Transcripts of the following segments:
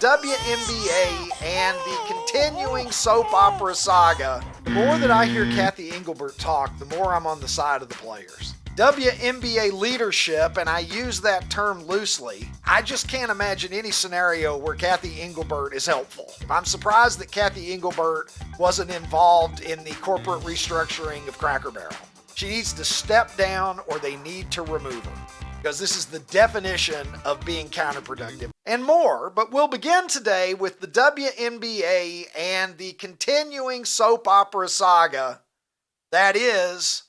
WNBA and the continuing soap opera saga. The more that I hear Cathy Engelbert talk, the more I'm on the side of the players. WNBA leadership, and I use that term loosely, I just can't imagine any scenario where Cathy Engelbert is helpful. I'm surprised that Cathy Engelbert wasn't involved in the corporate restructuring of Cracker Barrel. She needs to step down or they need to remove her, because this is the definition of being counterproductive. And more, but we'll begin today with the WNBA and the continuing soap opera saga that is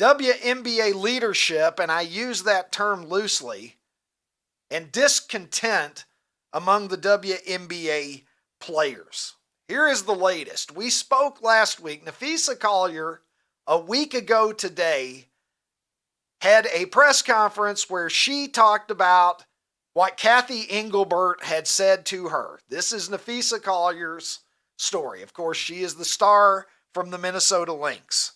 WNBA leadership, and I use that term loosely, and discontent among the WNBA players. Here is the latest. We spoke last week. Napheesa Collier, a week ago today, had a press conference where she talked about what Cathy Engelbert had said to her. This is Napheesa Collier's story. Of course, she is the star from the Minnesota Lynx,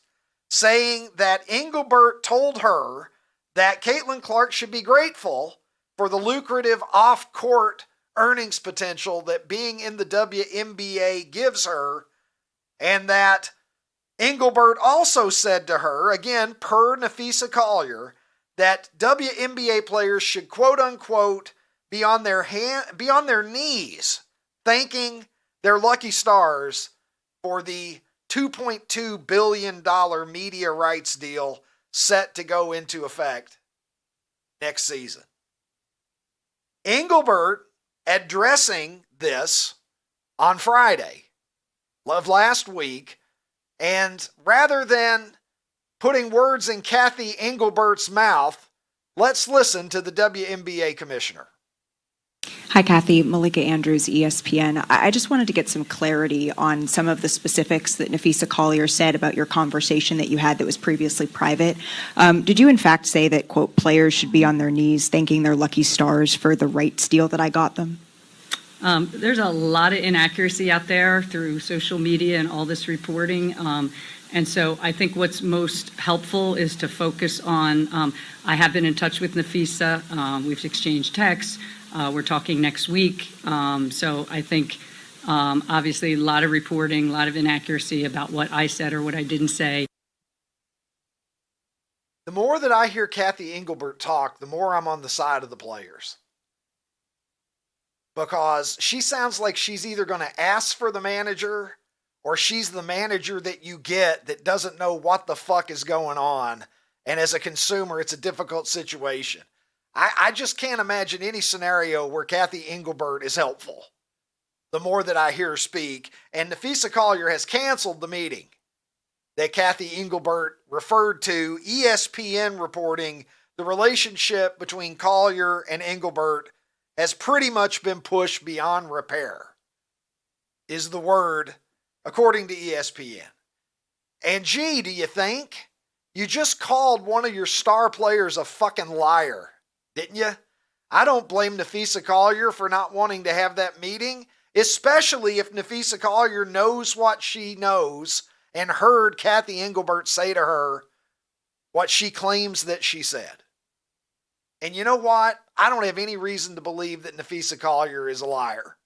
saying that Engelbert told her that Caitlin Clark should be grateful for the lucrative off-court earnings potential that being in the WNBA gives her, and that Engelbert also said to her, again, per Napheesa Collier, that WNBA players should quote-unquote be on their knees thanking their lucky stars for the $2.2 billion media rights deal set to go into effect next season. Engelbert addressing this on Friday of last week, and rather than putting words in Cathy Engelbert's mouth, let's listen to the WNBA commissioner. Hi, Cathy. Malika Andrews, ESPN. I just wanted to get some clarity on some of the specifics that Napheesa Collier said about your conversation that you had that was previously private. Did you in fact say that, quote, players should be on their knees thanking their lucky stars for the rights deal that I got them? There's a lot of inaccuracy out there through social media and all this reporting. And so I think what's most helpful is to focus on, I have been in touch with Napheesa. We've exchanged texts. We're talking next week. So I think, obviously, a lot of reporting, a lot of inaccuracy about what I said or what I didn't say. The more that I hear Cathy Engelbert talk, the more I'm on the side of the players. Because she sounds like she's either going to ask for the manager or she's the manager that you get that doesn't know what the fuck is going on. And as a consumer, it's a difficult situation. I just can't imagine any scenario where Cathy Engelbert is helpful, the more that I hear her speak. And Napheesa Collier has canceled the meeting that Cathy Engelbert referred to, ESPN reporting the relationship between Collier and Engelbert has pretty much been pushed beyond repair, is the word, according to ESPN. And gee, do you think? You just called one of your star players a fucking liar, didn't you? I don't blame Napheesa Collier for not wanting to have that meeting, especially if Napheesa Collier knows what she knows and heard Cathy Engelbert say to her what she claims that she said. And you know what? I don't have any reason to believe that Napheesa Collier is a liar.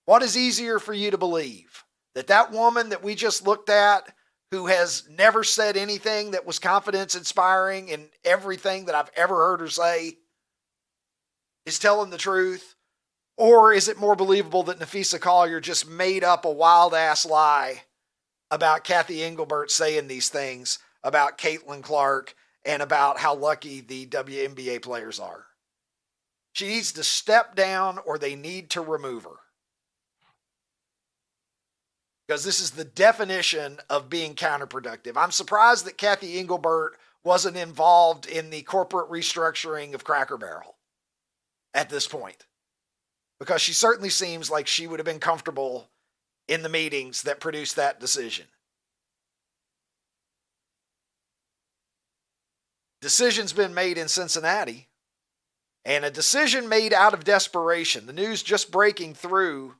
What is easier for you to believe? That woman that we just looked at, who has never said anything that was confidence-inspiring in everything that I've ever heard her say, is telling the truth? Or is it more believable that Napheesa Collier just made up a wild-ass lie about Cathy Engelbert saying these things about Caitlin Clark and about how lucky the WNBA players are? She needs to step down or they need to remove her, because this is the definition of being counterproductive. I'm surprised that Cathy Engelbert wasn't involved in the corporate restructuring of Cracker Barrel at this point, because she certainly seems like she would have been comfortable in the meetings that produced that decision. Decision's been made in Cincinnati, and a decision made out of desperation. The news just breaking through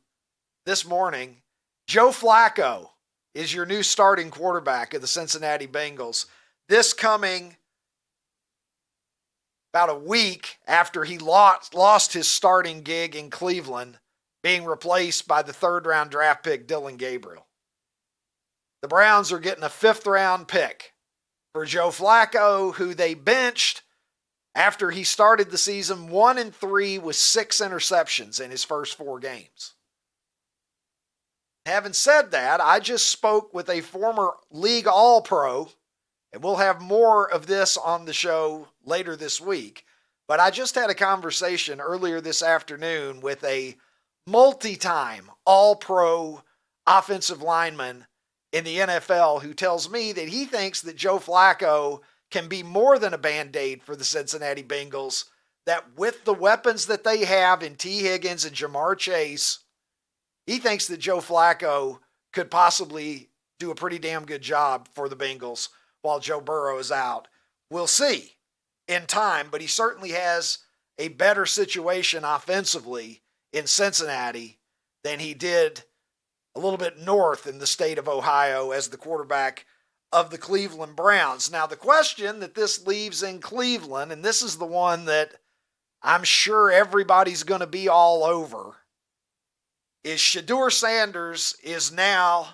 this morning. Joe Flacco is your new starting quarterback of the Cincinnati Bengals. This coming about a week after he lost his starting gig in Cleveland, being replaced by the third-round draft pick Dillon Gabriel. The Browns are getting a fifth-round pick for Joe Flacco, who they benched after he started the season 1-3 with 6 interceptions in his first 4 games. Having said that, I just spoke with a former league All-Pro, and we'll have more of this on the show later this week. But I just had a conversation earlier this afternoon with a multi-time All-Pro offensive lineman in the NFL who tells me that he thinks that Joe Flacco can be more than a Band-Aid for the Cincinnati Bengals, that with the weapons that they have in T. Higgins and Jamar Chase, he thinks that Joe Flacco could possibly do a pretty damn good job for the Bengals while Joe Burrow is out. We'll see in time, but he certainly has a better situation offensively in Cincinnati than he did a little bit north in the state of Ohio as the quarterback of the Cleveland Browns. Now, the question that this leaves in Cleveland, and this is the one that I'm sure everybody's going to be all over, is Shedeur Sanders is now,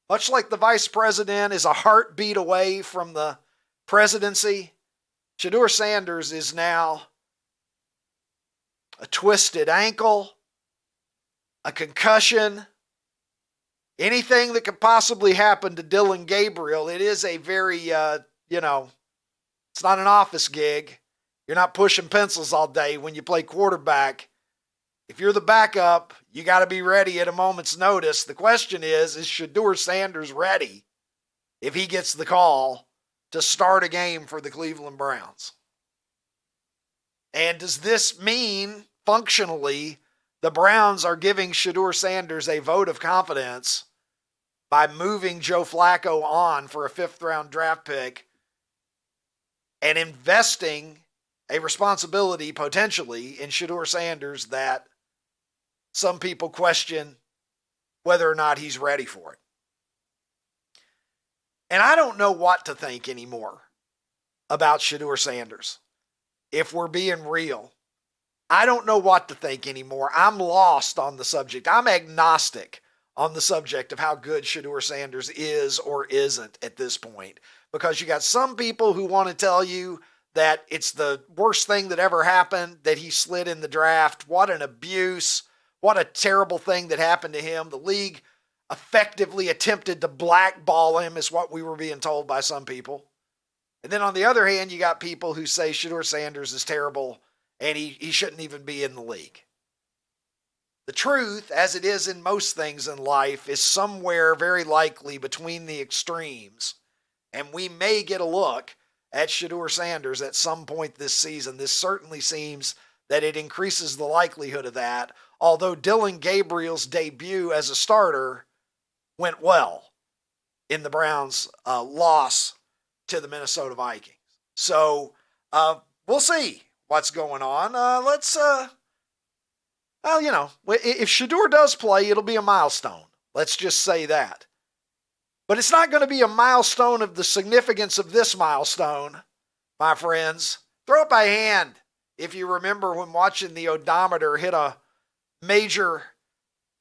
much like the vice president is a heartbeat away from the presidency, Shedeur Sanders is now a twisted ankle, a concussion, anything that could possibly happen to Dillon Gabriel. It is a very, it's not an office gig. You're not pushing pencils all day when you play quarterback. If you're the backup, you got to be ready at a moment's notice. The question is Shedeur Sanders ready if he gets the call to start a game for the Cleveland Browns? And does this mean, functionally, the Browns are giving Shedeur Sanders a vote of confidence by moving Joe Flacco on for a fifth-round draft pick and investing a responsibility, potentially, in Shedeur Sanders that some people question whether or not he's ready for it? And I don't know what to think anymore about Shedeur Sanders. If we're being real, I don't know what to think anymore. I'm lost on the subject. I'm agnostic on the subject of how good Shedeur Sanders is or isn't at this point. Because you got some people who want to tell you that it's the worst thing that ever happened, that he slid in the draft. What an abuse. What a terrible thing that happened to him. The league effectively attempted to blackball him, is what we were being told by some people. And then on the other hand, you got people who say Shedeur Sanders is terrible and he shouldn't even be in the league. The truth, as it is in most things in life, is somewhere very likely between the extremes. And we may get a look at Shedeur Sanders at some point this season. This certainly seems that it increases the likelihood of that, although Dillon Gabriel's debut as a starter went well in the Browns' loss to the Minnesota Vikings. So we'll see what's going on. If Shedeur does play, it'll be a milestone. Let's just say that. But it's not going to be a milestone of the significance of this milestone, my friends. Throw up a hand if you remember when watching the odometer hit a major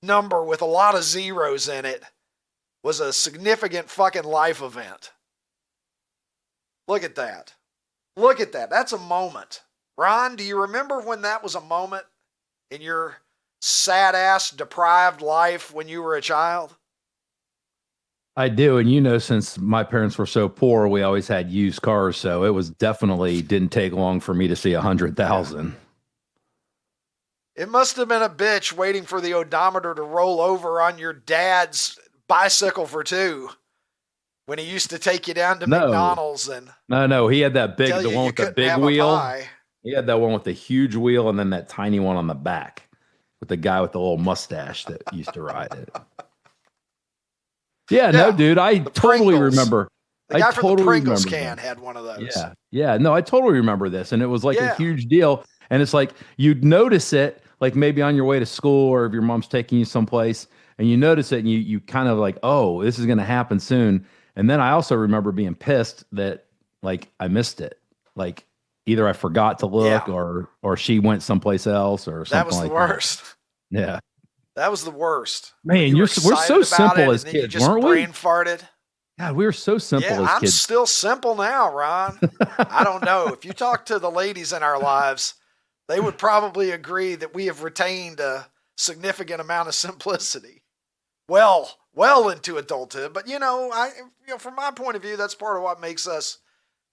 number with a lot of zeros in it was a significant fucking life event. Look at that. Look at that. That's a moment. Ron, do you remember when that was a moment in your sad-ass deprived life when you were a child? I do. And since my parents were so poor, we always had used cars. So it was definitely didn't take long for me to see 100,000. It must have been a bitch waiting for the odometer to roll over on your dad's bicycle for two when he used to take you down to McDonald's. And No. He had that big, the one with the big wheel. He had that one with the huge wheel and then that tiny one on the back with the guy with the little mustache that used to ride it. Yeah, no, dude, I totally remember. The guy from the Pringles can had one of those. Yeah, no, I totally remember this. And it was like a huge deal. And it's like, you'd notice it, like maybe on your way to school or if your mom's taking you someplace and you notice it and you kind of like, oh, this is going to happen soon. And then I also remember being pissed that like I missed it. Like either I forgot to look Yeah. or she went someplace else or something That was like the worst. that. Yeah. That was the worst. Man, You were we're so excited about simple it, as and then you kids, just weren't we? brain farted. God, we were so simple Yeah, as I'm kids. still simple now, Ron. I don't know. If you talk to the ladies in our lives, they would probably agree that we have retained a significant amount of simplicity. Well into adulthood. But from my point of view, that's part of what makes us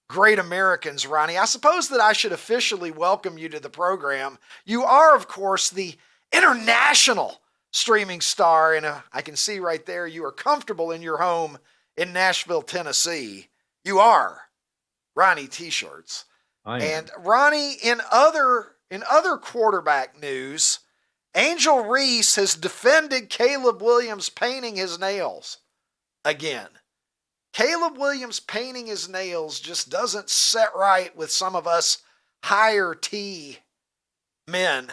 great Americans, Ronnie. I suppose that I should officially welcome you to the program. You are, of course, the international streaming star, and I can see right there you are comfortable in your home in Nashville, Tennessee. You are Ronnie T-shirts. And Ronnie, in other quarterback news, Angel Reese has defended Caleb Williams painting his nails again. Caleb Williams painting his nails just doesn't set right with some of us higher T men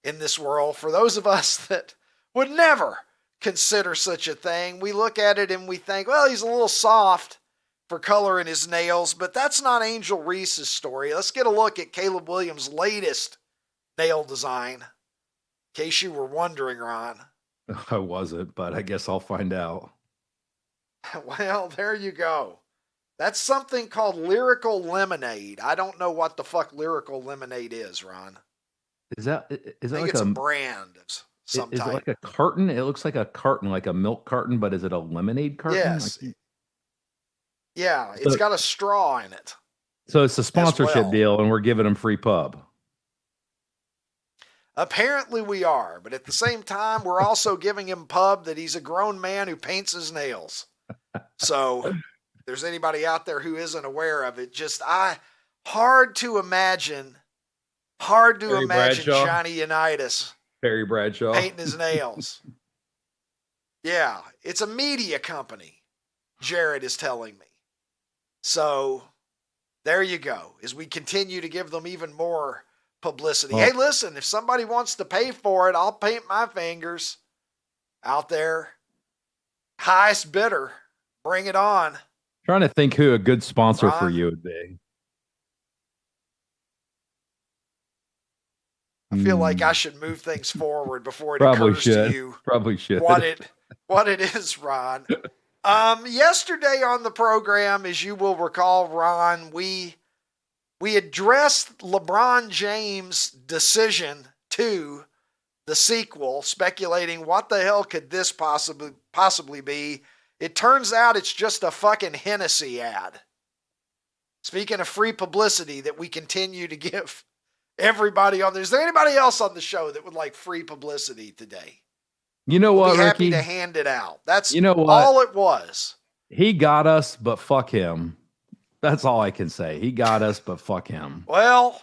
in this world. For those of us that would never consider such a thing, we look at it and we think, well, he's a little soft for color in his nails, but that's not Angel Reese's story. Let's get a look at Caleb Williams' latest nail design. In case you were wondering, Ron. I wasn't, but I guess I'll find out. Well, there you go. That's something called Lyrical Lemonade. I don't know what the fuck Lyrical Lemonade is, Ron. Is that I think like it's a brand of some is type. it like a carton? It looks like a carton, like a milk carton, but is it a lemonade carton? Yes. Yeah, it's got a straw in it. So it's a sponsorship well. deal, and we're giving them free pub. Apparently we are, but at the same time, we're also giving him pub that he's a grown man who paints his nails. So if there's anybody out there who isn't aware of it, hard to imagine Bradshaw. Johnny Unitas Barry Bradshaw painting his nails. Yeah, it's a media company, Jared is telling me. So there you go, as we continue to give them even more publicity. Hey, listen, if somebody wants to pay for it, I'll paint my fingers out there. Highest bidder, bring it on. Trying to think who a good sponsor Ron? for you would be. I feel like I should move things forward before it Probably occurs should. to you Probably should. what it is, Ron. Yesterday on the program, as you will recall, Ron, we addressed LeBron James' decision to the sequel, speculating what the hell could this possibly be. It turns out it's just a fucking Hennessy ad. Speaking of free publicity that we continue to give everybody on there. Is there anybody else on the show that would like free publicity today? You know what, We'll be happy Ricky? to hand it out. That's what? all it was. He got us, but fuck him. That's all I can say. He got us, but fuck him. Well,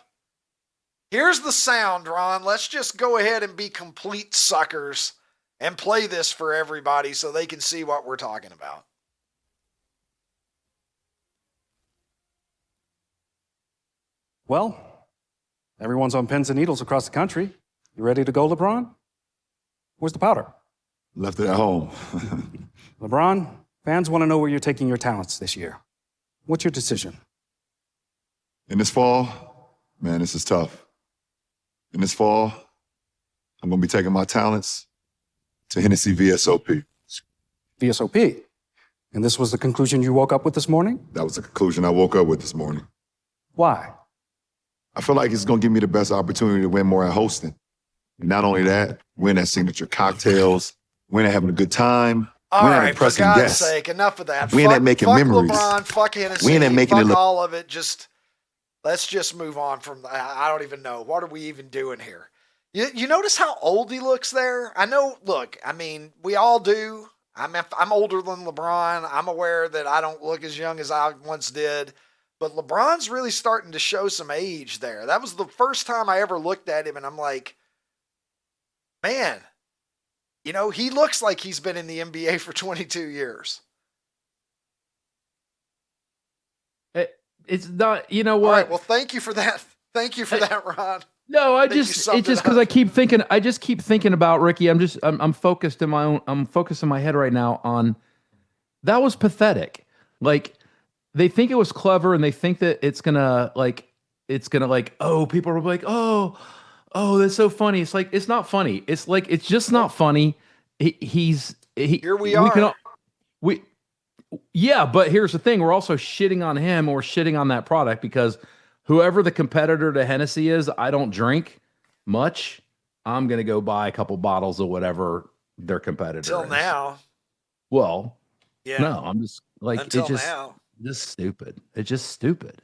here's the sound, Ron. Let's just go ahead and be complete suckers and play this for everybody so they can see what we're talking about. Well, everyone's on pins and needles across the country. You ready to go, LeBron? Where's the powder? Left it at home. LeBron, fans want to know where you're taking your talents this year. What's your decision? In this fall, man, this is tough. In this fall, I'm going to be taking my talents to Hennessy VSOP. VSOP. And this was the conclusion you woke up with this morning? That was the conclusion I woke up with this morning. Why? I feel like it's going to give me the best opportunity to win more at hosting. And not only that, win at signature cocktails, win at having a good time, All win at right, for impressing God's guests. sake, enough of that. Win at making fuck memories. LeBron, fuck Hennessy, Win at making fuck it look- all of it. Let's just move on from that. I don't even know. What are we even doing here? You notice how old he looks there? I know, look, I mean, we all do. I'm older than LeBron. I'm aware that I don't look as young as I once did. But LeBron's really starting to show some age there. That was the first time I ever looked at him, and I'm like, man, he looks like he's been in the NBA for 22 years. It's not, you know what? All right, well, thank you for that. Thank you for that, Ron. No, it's just because I keep thinking about Ricky. I'm focused I'm focused in my head right now on that was pathetic. Like they think it was clever and they think that it's it's gonna like, oh, people are like, oh, that's so funny. It's like, it's not funny. It's like, it's just not funny. Here we we can are. we Yeah, but here's the thing: we're also shitting on him or shitting on that product because whoever the competitor to Hennessy is, I don't drink much. I'm gonna go buy a couple bottles of whatever their competitor Till is. now. Well, Yeah. no, I'm just like, Until it's just now. just stupid. It's just stupid.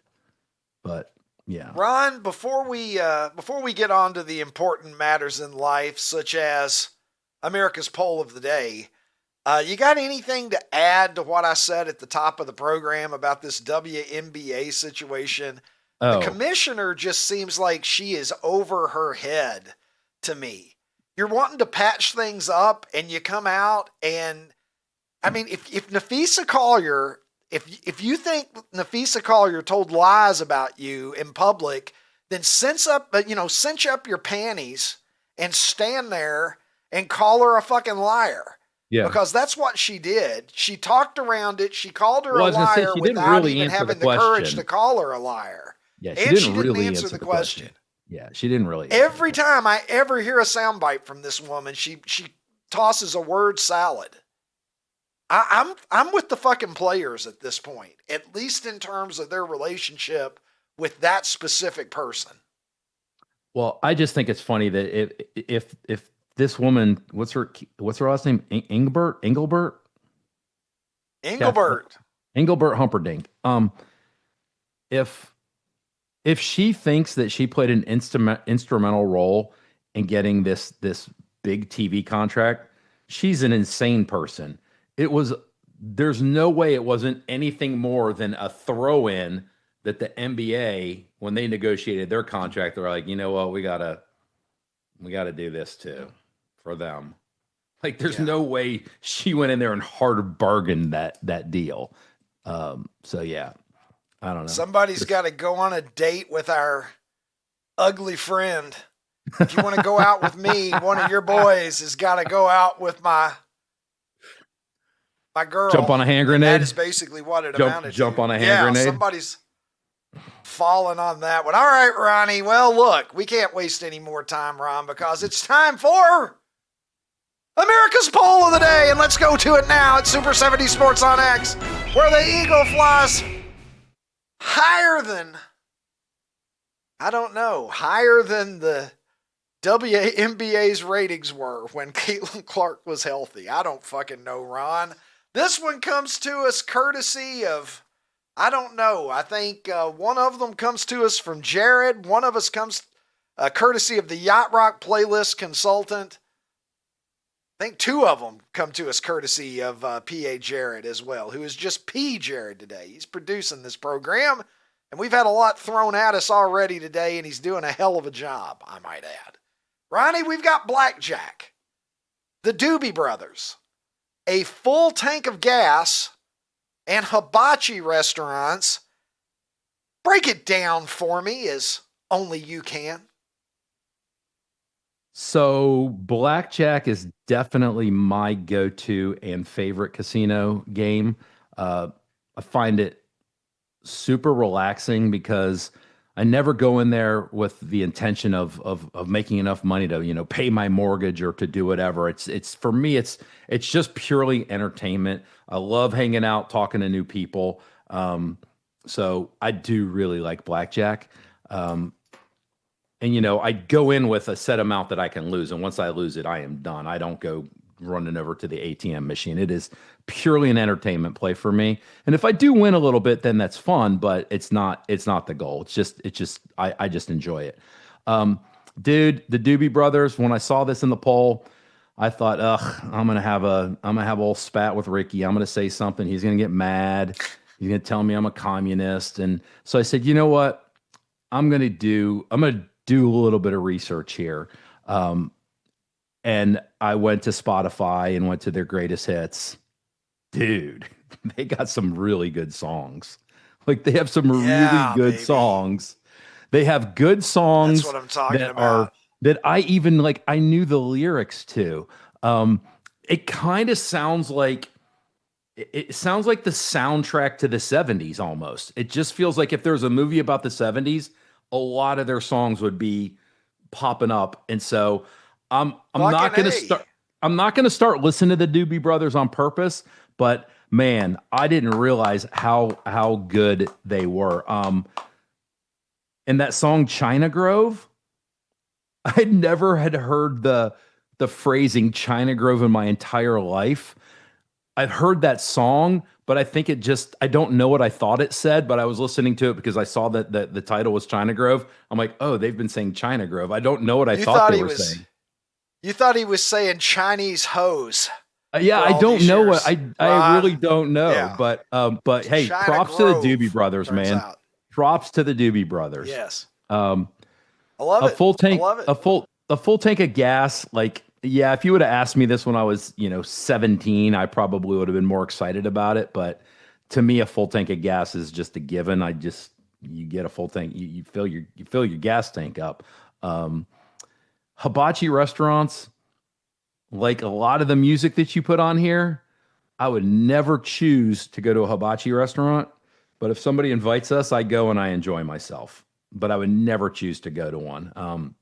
But yeah, Ron, before we get on to the important matters in life, such as America's poll of the day, you got anything to add to what I said at the top of the program about this WNBA situation? The commissioner just seems like she is over her head to me. You're wanting to patch things up, and you come out and, I mean, if Nafisa Collier, if you think Nafisa Collier told lies about you in public, then cinch up your panties and stand there and call her a fucking liar. yeah. Because that's what she did. She talked around it. She called her Well, I a was gonna say, liar she didn't without really even answer having the the courage question. to call her a liar. Yeah, And she didn't answer the question. Yeah, she didn't really. answer Every the question. time I ever hear a soundbite from this woman, she tosses a word salad. I'm with the fucking players at this point, at least in terms of their relationship with that specific person. Well, I just think it's funny that if this woman, what's her last name? Engelbert? Engelbert Humperdinck. If she thinks that she played an instrumental role in getting this big TV contract, she's an insane person. There's no way it wasn't anything more than a throw-in that the NBA, when they negotiated their contract, they're like, you know what, we gotta do this too for them. Like, there's no way she went in there and hard bargained that deal. So yeah, I don't know. Somebody's got to go on a date with our ugly friend. If you want to go out with me, one of your boys has got to go out with my girl. Jump on a hand And grenade. that is basically what it amounted to. Jump on a hand grenade. Somebody's falling on that one. All right, Ronnie. Well, look, we can't waste any more time, Ron, because it's time for America's poll of the day, and let's go to it now at Super 70 Sports on X, where the eagle flies higher than the WNBA's ratings were when Caitlin Clark was healthy. I don't fucking know, Ron. This one comes to us courtesy of, I don't know. I think one of them comes to us from Jared. One of us comes courtesy of the Yacht Rock playlist consultant. I think two of them come to us courtesy of P.A. Jared as well, who is just P. Jared today. He's producing this program, and we've had a lot thrown at us already today, and he's doing a hell of a job, I might add. Ronnie, we've got Blackjack, the Doobie Brothers, a full tank of gas, and hibachi restaurants. Break it down for me as only you can. So Blackjack is definitely my go-to and favorite casino game. I find it super relaxing because I never go in there with the intention of making enough money to, pay my mortgage or to do whatever. It's for me, it's just purely entertainment. I love hanging out, talking to new people. So I do really like Blackjack. And, I go in with a set amount that I can lose. And once I lose it, I am done. I don't go running over to the ATM machine. It is purely an entertainment play for me. And if I do win a little bit, then that's fun, but it's not the goal. I just enjoy it. Dude, the Doobie Brothers, when I saw this in the poll, I thought, I'm going to have a little spat with Ricky. I'm going to say something. He's going to get mad. He's going to tell me I'm a communist. And so I said, you know what? I'm going to do a little bit of research here. And I went to Spotify and went to their greatest hits. Dude, they got some really good songs. Like, they have some really good songs. They have good songs. That's what I'm talking about. That I even I knew the lyrics to. It kind of sounds like the soundtrack to the 70s almost. It just feels like if there was a movie about the 70s, a lot of their songs would be popping up. And so I'm Fucking not going to A. start. I'm not going to start listening to the Doobie Brothers on purpose, but man, I didn't realize how good they were. And that song China Grove, I never had heard the phrasing China Grove in my entire life. I've heard that song, but I think I don't know what I thought it said, but I was listening to it because I saw that the title was China Grove. I'm like, oh, they've been saying China Grove. I don't know what I thought they were saying. You thought he was saying Chinese hose. Yeah, I don't know years. I really don't know. Yeah. But hey, China props Grove, to the Doobie Brothers, man. out. Props to the Doobie Brothers. Yes. I love a it. full tank, I love it. a full tank of gas. Like, yeah, if you would have asked me this when I was, 17, I probably would have been more excited about it. But to me, a full tank of gas is just a given. You get a full tank, you fill your gas tank up. Hibachi restaurants, like a lot of the music that you put on here, I would never choose to go to a hibachi restaurant. But if somebody invites us, I go and I enjoy myself. But I would never choose to go to one.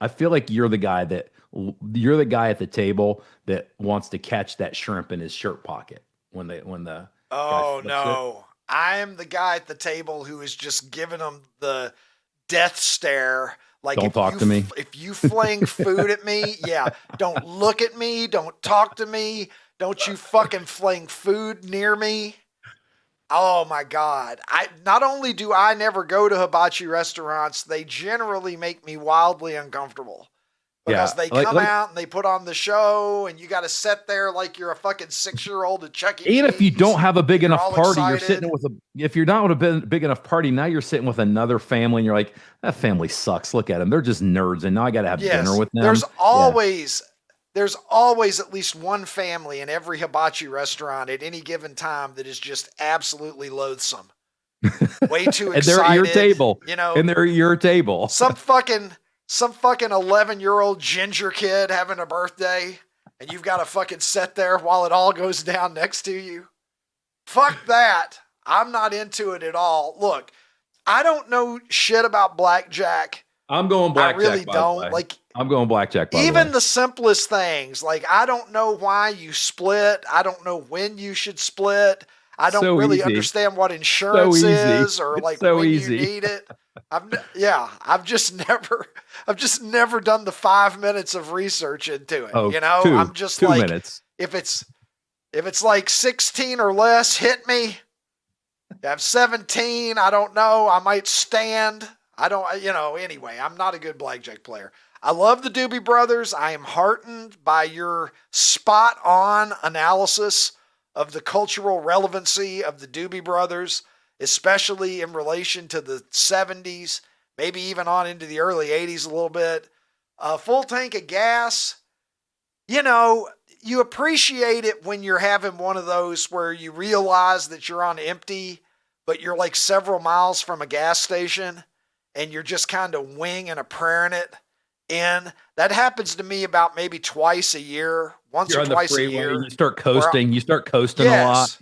I feel like you're the guy at the table that wants to catch that shrimp in his shirt pocket when the Oh no. I am the guy at the table who is just giving them the death stare. Like, don't talk to me. If you fling food at me, yeah, don't look at me. Don't talk to me. Don't you fucking fling food near me. Oh my God. Not only do I never go to hibachi restaurants, they generally make me wildly uncomfortable. Because they come out and they put on the show and you got to sit there like you're a fucking 6-year-old at Chuck E. Cheese. And if you don't have a big enough party, excited. you're sitting if you're not with a big enough party, now you're sitting with another family and you're like, that family sucks. Look at them. They're just nerds. And now I got to have dinner with them. There's always at least one family in every hibachi restaurant at any given time that is just absolutely loathsome. Way too excited. And they're at your table. And they're at your table. Some fucking 11-year-old ginger kid having a birthday and you've got to fucking sit there while it all goes down next to you. Fuck that. I'm not into it at all. Look, I don't know shit about blackjack. I'm going blackjack. I really don't. Like, I'm going blackjack. Even the simplest things, like I don't know why you split. I don't know when you should split. I don't really understand what insurance is or like when you need it. I've just never done the 5 minutes of research into it. I'm just 2 like, minutes. If it's like 16 or less, hit me. If I have 17, I don't know. I might stand. Anyway, I'm not a good blackjack player. I love the Doobie Brothers. I am heartened by your spot on analysis of the cultural relevancy of the Doobie Brothers, especially in relation to the 70s, maybe even on into the early 80s a little bit. Full tank of gas, you appreciate it when you're having one of those where you realize that you're on empty, but you're like several miles from a gas station and you're just kind of winging a praying it in. That happens to me about maybe twice a year, once or twice a year. And you start coasting. You start coasting a lot.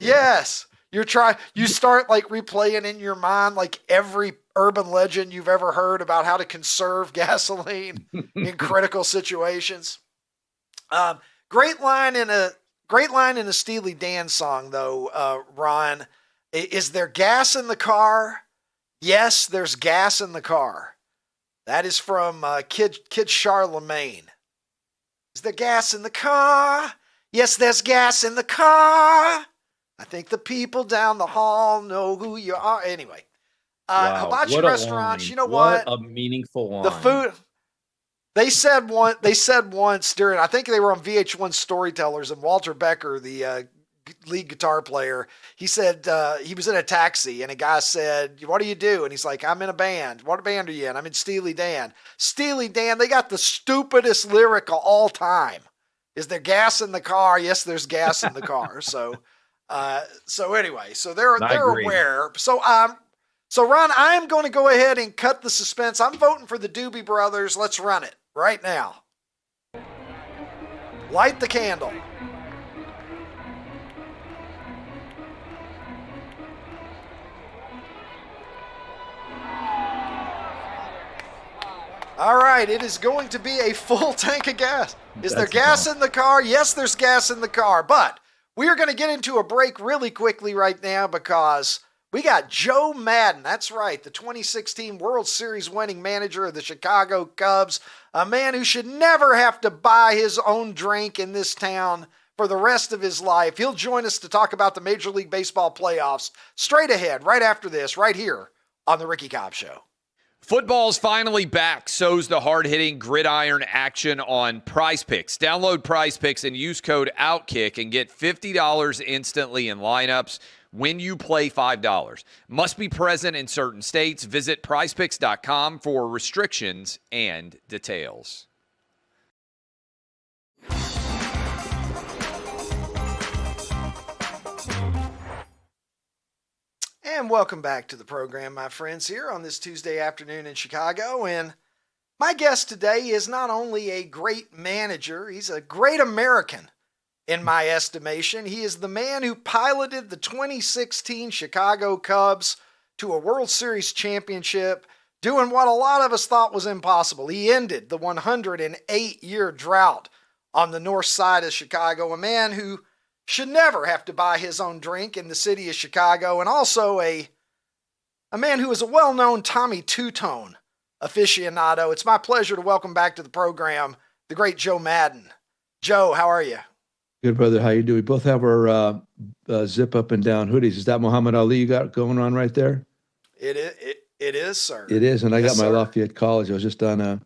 Yes. You start like replaying in your mind like every urban legend you've ever heard about how to conserve gasoline in critical situations. Great line in a Steely Dan song though, Ron. Is there gas in the car? Yes, there's gas in the car. That is from Kid Charlemagne. Is there gas in the car? Yes, there's gas in the car. I think the people down the hall know who you are. Anyway, hibachi restaurants, you know what? What a meaningful line. The food. They said once during, I think they were on VH1 Storytellers, and Walter Becker, the lead guitar player, he said he was in a taxi and a guy said, "What do you do?" And he's like, "I'm in a band." "What band are you in?" "I'm in Steely Dan." Steely Dan, they got the stupidest lyric of all time. Is there gas in the car? Yes, there's gas in the car. So anyway, so they're aware. So Ron, I'm going to go ahead and cut the suspense. I'm voting for the Doobie Brothers. Let's run it right now. Light the candle. right, it is going to be a full tank of gas. Is there gas in the car? Yes, there's gas in the car, but we are going to get into a break really quickly right now because we got Joe Maddon. That's right, the 2016 World Series winning manager of the Chicago Cubs, a man who should never have to buy his own drink in this town for the rest of his life. He'll join us to talk about the Major League Baseball playoffs straight ahead, right after this, right here on The Ricky Cobb Show. Football's finally back, so's the hard-hitting gridiron action on Prize Picks. Download Prize Picks and use code OUTKICK and get $50 instantly in lineups when you play $5. Must be present in certain states. Visit prizepicks.com for restrictions and details. And welcome back to the program, my friends, here on this Tuesday afternoon in Chicago. And my guest today is not only a great manager, he's a great American in my estimation. He is the man who piloted the 2016 Chicago Cubs to a World Series championship, doing what a lot of us thought was impossible. He ended the 108-year drought on the north side of Chicago, a man who should never have to buy his own drink in the city of Chicago, and also a man who is a well-known Tommy Two-Tone aficionado. It's my pleasure to welcome back to the program the great Joe Maddon. Joe, how are you? Good, brother. How you doing? We both have our zip up and down hoodies. Is that Muhammad Ali you got going on right there? It is, sir. It is, and I Yes, got my sir. Lafayette College. I was just on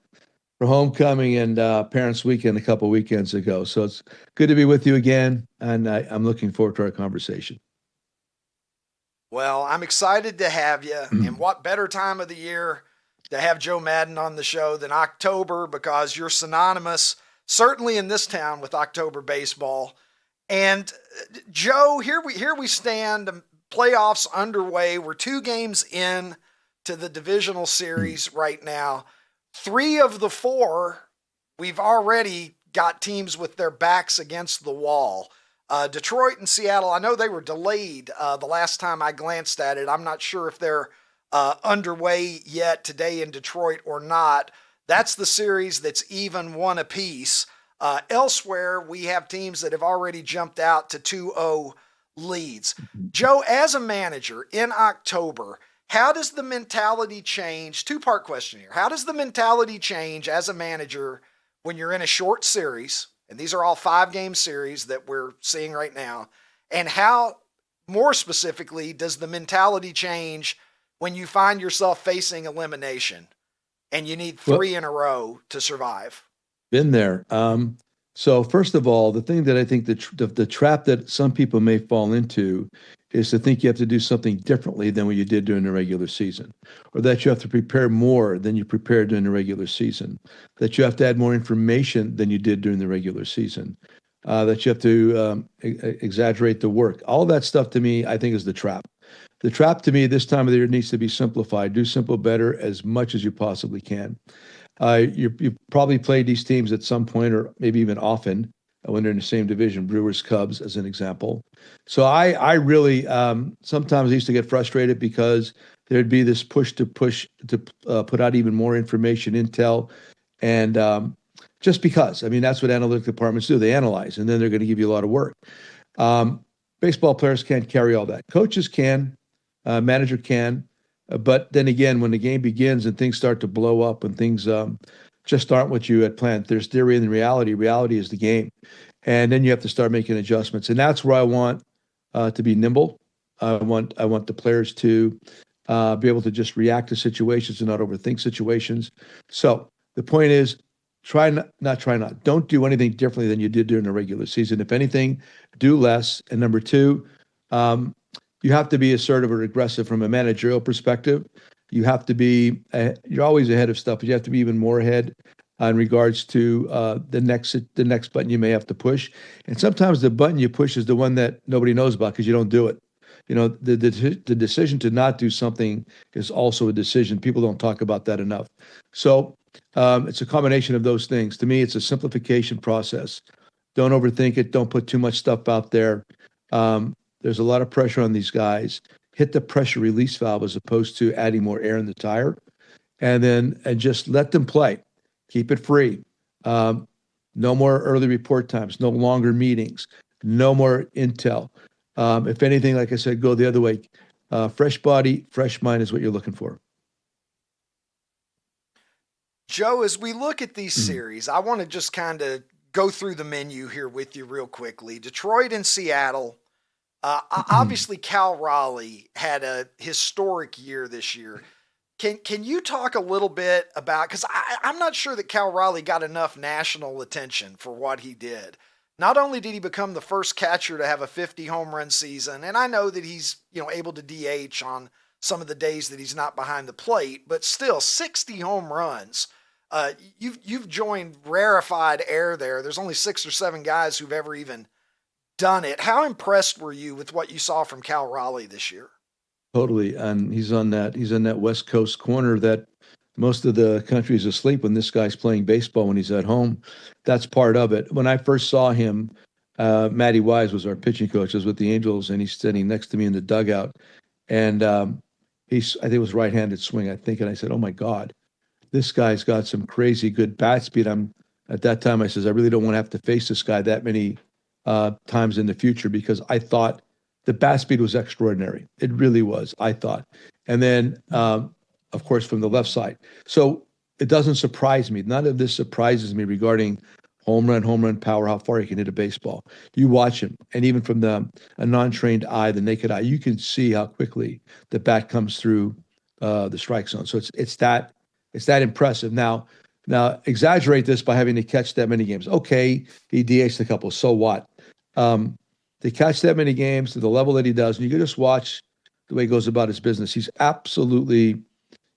for homecoming and Parents Weekend a couple weekends ago. So it's good to be with you again, and I'm looking forward to our conversation. Well, I'm excited to have you. And what better time of the year to have Joe Maddon on the show than October, because you're synonymous, certainly in this town, with October baseball. And Joe, here we stand, playoffs underway. We're 2 games in to the divisional series right now. 3 of the 4, we've already got teams with their backs against the wall. Detroit and Seattle, I know they were delayed the last time I glanced at it. I'm not sure if they're underway yet today in Detroit or not. That's the series that's even 1 apiece. Elsewhere, we have teams that have already jumped out to 2-0 leads. Joe, as a manager in October, how does the mentality change? 2-part question here. How does the mentality change as a manager when you're in a short series? And these are all 5-game series that we're seeing right now. And how, more specifically, does the mentality change when you find yourself facing elimination and you need 3 in a row to survive? Been there. So first of all, the thing that I think the trap that some people may fall into is to think you have to do something differently than what you did during the regular season, or that you have to prepare more than you prepared during the regular season, that you have to add more information than you did during the regular season, that you have to exaggerate the work. All that stuff, to me, I think is the trap. The trap to me this time of the year needs to be simplified. Do simple better as much as you possibly can. You've probably played these teams at some point, or maybe even often, when they're in the same division, Brewers, Cubs, as an example. So I really, sometimes I used to get frustrated because there'd be this push to put out even more information, intel, and just because. I mean, that's what analytic departments do. They analyze, and then they're going to give you a lot of work. Baseball players can't carry all that. Coaches can, manager can, but then again, when the game begins and things start to blow up and things just aren't what you had planned, there's theory and reality. Reality is the game. And then you have to start making adjustments. And that's where I want to be nimble. I want the players to be able to just react to situations and not overthink situations. So the point is, don't do anything differently than you did during the regular season. If anything, do less. And number 2, you have to be assertive or aggressive from a managerial perspective. You have to be, you're always ahead of stuff, but you have to be even more ahead in regards to the next button you may have to push. And sometimes the button you push is the one that nobody knows about because you don't do it. You know, the decision to not do something is also a decision. People don't talk about that enough. So it's a combination of those things. To me, it's a simplification process. Don't overthink it. Don't put too much stuff out there. There's a lot of pressure on these guys. Hit the pressure release valve as opposed to adding more air in the tire, and just let them play. Keep it free. No more early report times, no longer meetings, no more intel. If anything, like I said, go the other way. Fresh body, fresh mind is what you're looking for. Joe, as we look at these series, I want to just kind of go through the menu here with you real quickly. Detroit and Seattle. Obviously, Cal Raleigh had a historic year this year. Can you talk a little bit about, because I'm not sure that Cal Raleigh got enough national attention for what he did. Not only did he become the first catcher to have a 50 home run season, and I know that he's able to DH on some of the days that he's not behind the plate, but still 60 home runs. You've joined rarefied air there. There's only 6 or 7 guys who've ever even done it. How impressed were you with what you saw from Cal Raleigh this year? Totally. And he's on that West Coast corner that most of the country is asleep when this guy's playing baseball when he's at home. That's part of it. When I first saw him, Matty Wise was our pitching coach. I was with the Angels, and he's sitting next to me in the dugout. And I think it was right-handed swing, I think. And I said, oh, my God, this guy's got some crazy good bat speed. At that time, I says, I really don't want to have to face this guy that many times in the future, because I thought the bat speed was extraordinary. It really was, I thought. And then, of course, from the left side. So it doesn't surprise me. None of this surprises me regarding home run power, how far he can hit a baseball. You watch him, and even from a non-trained eye, the naked eye, you can see how quickly the bat comes through the strike zone. So it's that impressive. Now exaggerate this by having to catch that many games. Okay, he DH'd a couple, so what? To catch that many games to the level that he does, and you can just watch the way he goes about his business. He's absolutely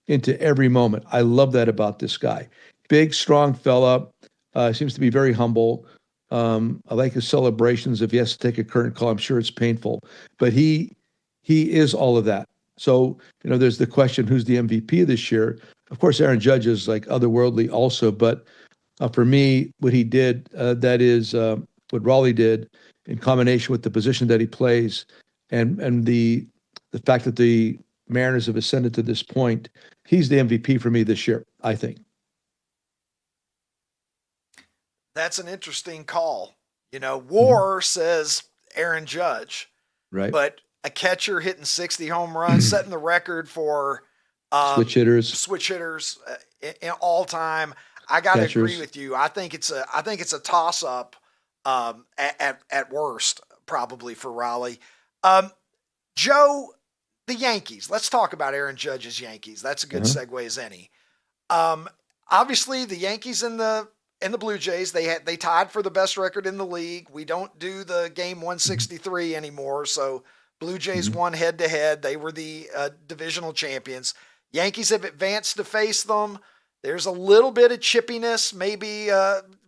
into every moment. I love that about this guy. Big, strong fella. Seems to be very humble. I like his celebrations. If he has to take a curtain call, I'm sure it's painful. But he is all of that. So, there's the question, who's the MVP this year? Of course, Aaron Judge is like otherworldly also. But for me, what he did, that is what Raleigh did, in combination with the position that he plays and the fact that the Mariners have ascended to this point, he's the MVP for me this year, I think. That's an interesting call. WAR says Aaron Judge, right? But a catcher hitting 60 home runs, setting the record for switch hitters in all time. I got to agree with you. I think it's a toss up. At worst, probably for Raleigh. Joe, the Yankees. Let's talk about Aaron Judge's Yankees. That's a good segue as any. Obviously, the Yankees and the Blue Jays, they tied for the best record in the league. We don't do the game 163 anymore, so Blue Jays won head-to-head. They were the divisional champions. Yankees have advanced to face them. There's a little bit of chippiness, maybe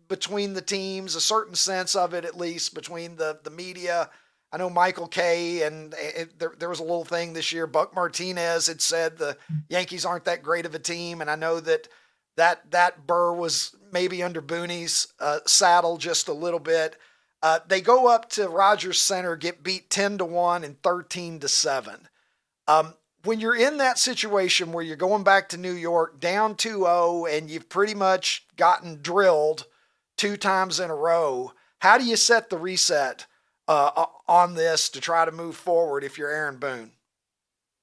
between the teams, a certain sense of it, at least between the media. I know Michael Kay, and there was a little thing this year. Buck Martinez had said the Yankees aren't that great of a team. And I know that burr was maybe under Booney's saddle just a little bit. They go up to Rogers Center, get beat 10-1 and 13-7. When you're in that situation where you're going back to New York down 2-0 and you've pretty much gotten drilled 2 times in a row, how do you set the reset on this to try to move forward if you're Aaron Boone?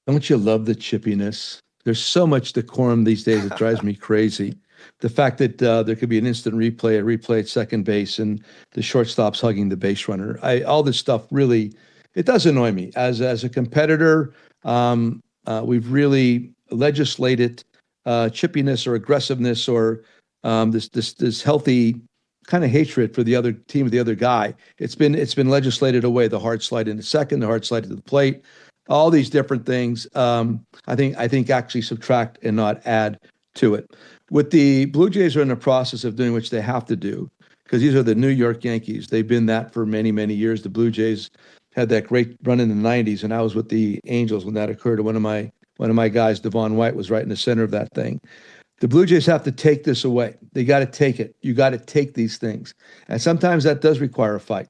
Don't you love the chippiness? There's so much decorum these days. It drives me crazy. The fact that there could be an instant replay, a replay at second base, and the shortstop's hugging the base runner. All this stuff really, it does annoy me. As a competitor, we've really legislated chippiness or aggressiveness or this healthy kind of hatred for the other team, the other guy. It's been legislated away. The hard slide into second, the hard slide to the plate, all these different things. I think actually subtract and not add to it. With the Blue Jays are in the process of doing what they have to do, because these are the New York Yankees. They've been that for many, many years. The Blue Jays had that great run in the 90s, and I was with the Angels when that occurred. One of my guys, Devon White, was right in the center of that thing. The Blue Jays have to take this away. They got to take it. You got to take these things. And sometimes that does require a fight.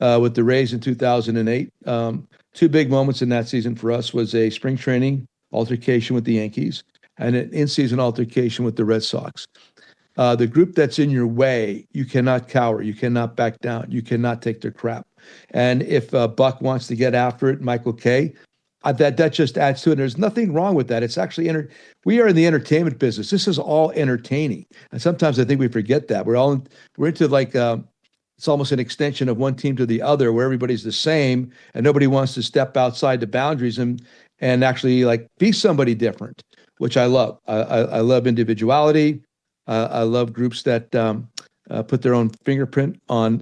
With the Rays in 2008, 2 big moments in that season for us was a spring training altercation with the Yankees and an in-season altercation with the Red Sox. The group that's in your way, you cannot cower. You cannot back down. You cannot take their crap. And if Buck wants to get after it, Michael K, that just adds to it. There's nothing wrong with that. It's actually we are in the entertainment business. This is all entertaining, and sometimes I think we forget that we're into like it's almost an extension of one team to the other, where everybody's the same and nobody wants to step outside the boundaries and actually like be somebody different, which I love. I love individuality. I love groups that put their own fingerprint on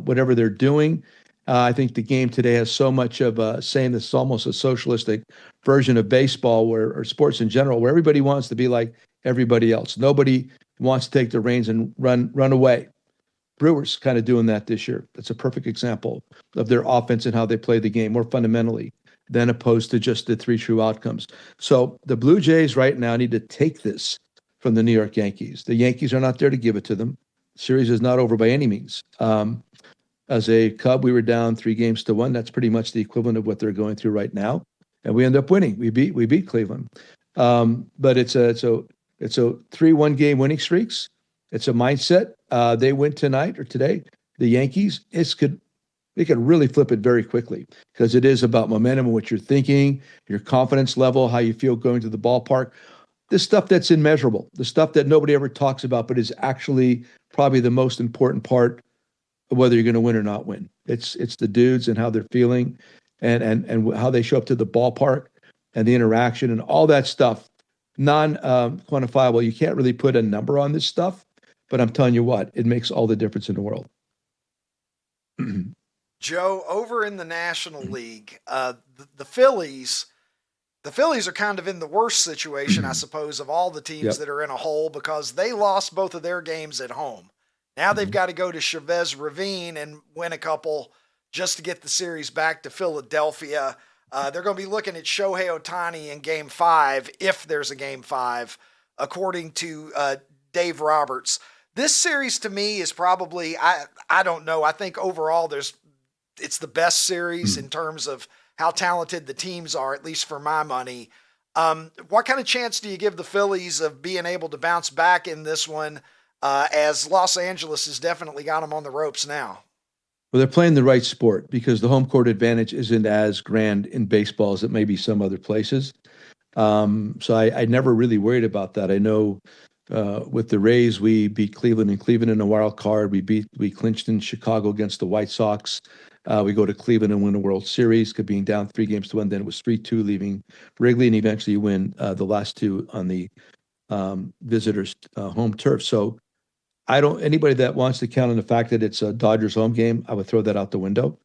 whatever they're doing. I think the game today has so much of saying this is almost a socialistic version of baseball or sports in general, where everybody wants to be like everybody else. Nobody wants to take the reins and run away. Brewers kind of doing that this year. That's a perfect example of their offense and how they play the game more fundamentally than opposed to just the three true outcomes. So the Blue Jays right now need to take this from the New York Yankees. The Yankees are not there to give it to them. The series is not over by any means. As a Cub, we were down 3-1. That's pretty much the equivalent of what they're going through right now, and we end up winning. We beat Cleveland, but it's a 3-1 game winning streaks. It's a mindset. They win tonight or today. The Yankees, they could really flip it very quickly, because it is about momentum and what you're thinking, your confidence level, how you feel going to the ballpark. The stuff that's immeasurable, the stuff that nobody ever talks about, but is actually probably the most important part of whether you're going to win or not win. It's the dudes and how they're feeling and how they show up to the ballpark and the interaction and all that stuff. Non-quantifiable. You can't really put a number on this stuff, but I'm telling you what, it makes all the difference in the world. Joe, over in the National League, the Phillies are kind of in the worst situation, I suppose, of all the teams that are in a hole, because they lost both of their games at home. Now they've got to go to Chavez Ravine and win a couple just to get the series back to Philadelphia. They're going to be looking at Shohei Ohtani in Game 5, if there's a Game 5, according to Dave Roberts. This series to me is probably, I don't know, I think overall it's the best series in terms of how talented the teams are, at least for my money. What kind of chance do you give the Phillies of being able to bounce back in this one, as Los Angeles has definitely got them on the ropes now? Well, they're playing the right sport, because the home court advantage isn't as grand in baseball as it may be some other places. So I never really worried about that. I know with the Rays, we beat Cleveland in a wild card. We clinched in Chicago against the White Sox. We go to Cleveland and win a World Series, being down 3-1. Then it was 3-2 leaving Wrigley, and eventually you win the last two on the visitors' home turf. So anybody that wants to count on the fact that it's a Dodgers home game, I would throw that out the window.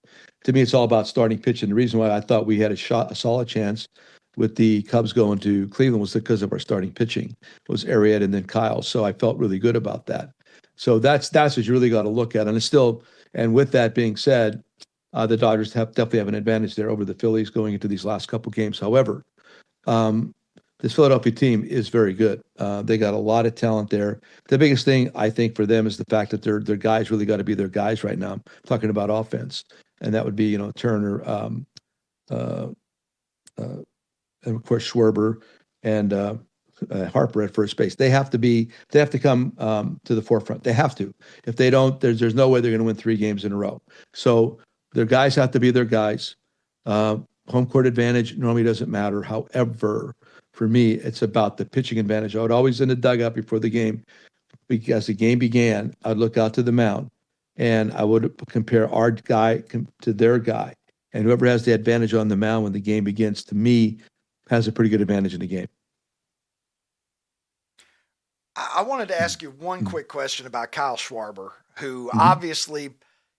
To me, it's all about starting pitching. The reason why I thought we had a solid chance with the Cubs going to Cleveland was because of our starting pitching. It was Arrieta and then Kyle. So I felt really good about that. So that's what you really got to look at. And with that being said, the Dodgers definitely have an advantage there over the Phillies going into these last couple games. However, this Philadelphia team is very good. They got a lot of talent there. The biggest thing I think for them is the fact that their guys really got to be their guys right now. I'm talking about offense, and that would be Turner, and of course Schwarber and Harper at first base. They have to come to the forefront. They have to. If they don't, there's no way they're going to win 3 games in a row. So their guys have to be their guys. Home court advantage normally doesn't matter. However, for me, it's about the pitching advantage. I would always in the dugout before the game, as the game began, I'd look out to the mound and I would compare our guy to their guy. And whoever has the advantage on the mound when the game begins, to me, has a pretty good advantage in the game. I wanted to ask you one quick question about Kyle Schwarber, who obviously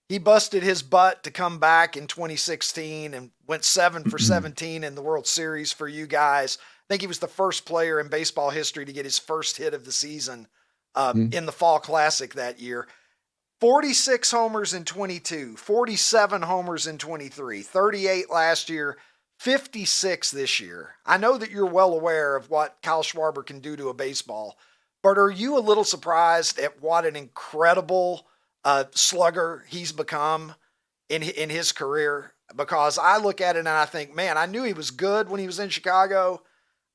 he busted his butt to come back in 2016 and went 7 for 17 in the World Series for you guys. I think he was the first player in baseball history to get his first hit of the season in the Fall Classic that year. 46 homers in 22, 47 homers in 23, 38 last year, 56 this year. I know that you're well aware of what Kyle Schwarber can do to a baseball, but are you a little surprised at what an incredible slugger he's become in his career? Because I look at it and I think, man, I knew he was good when he was in Chicago.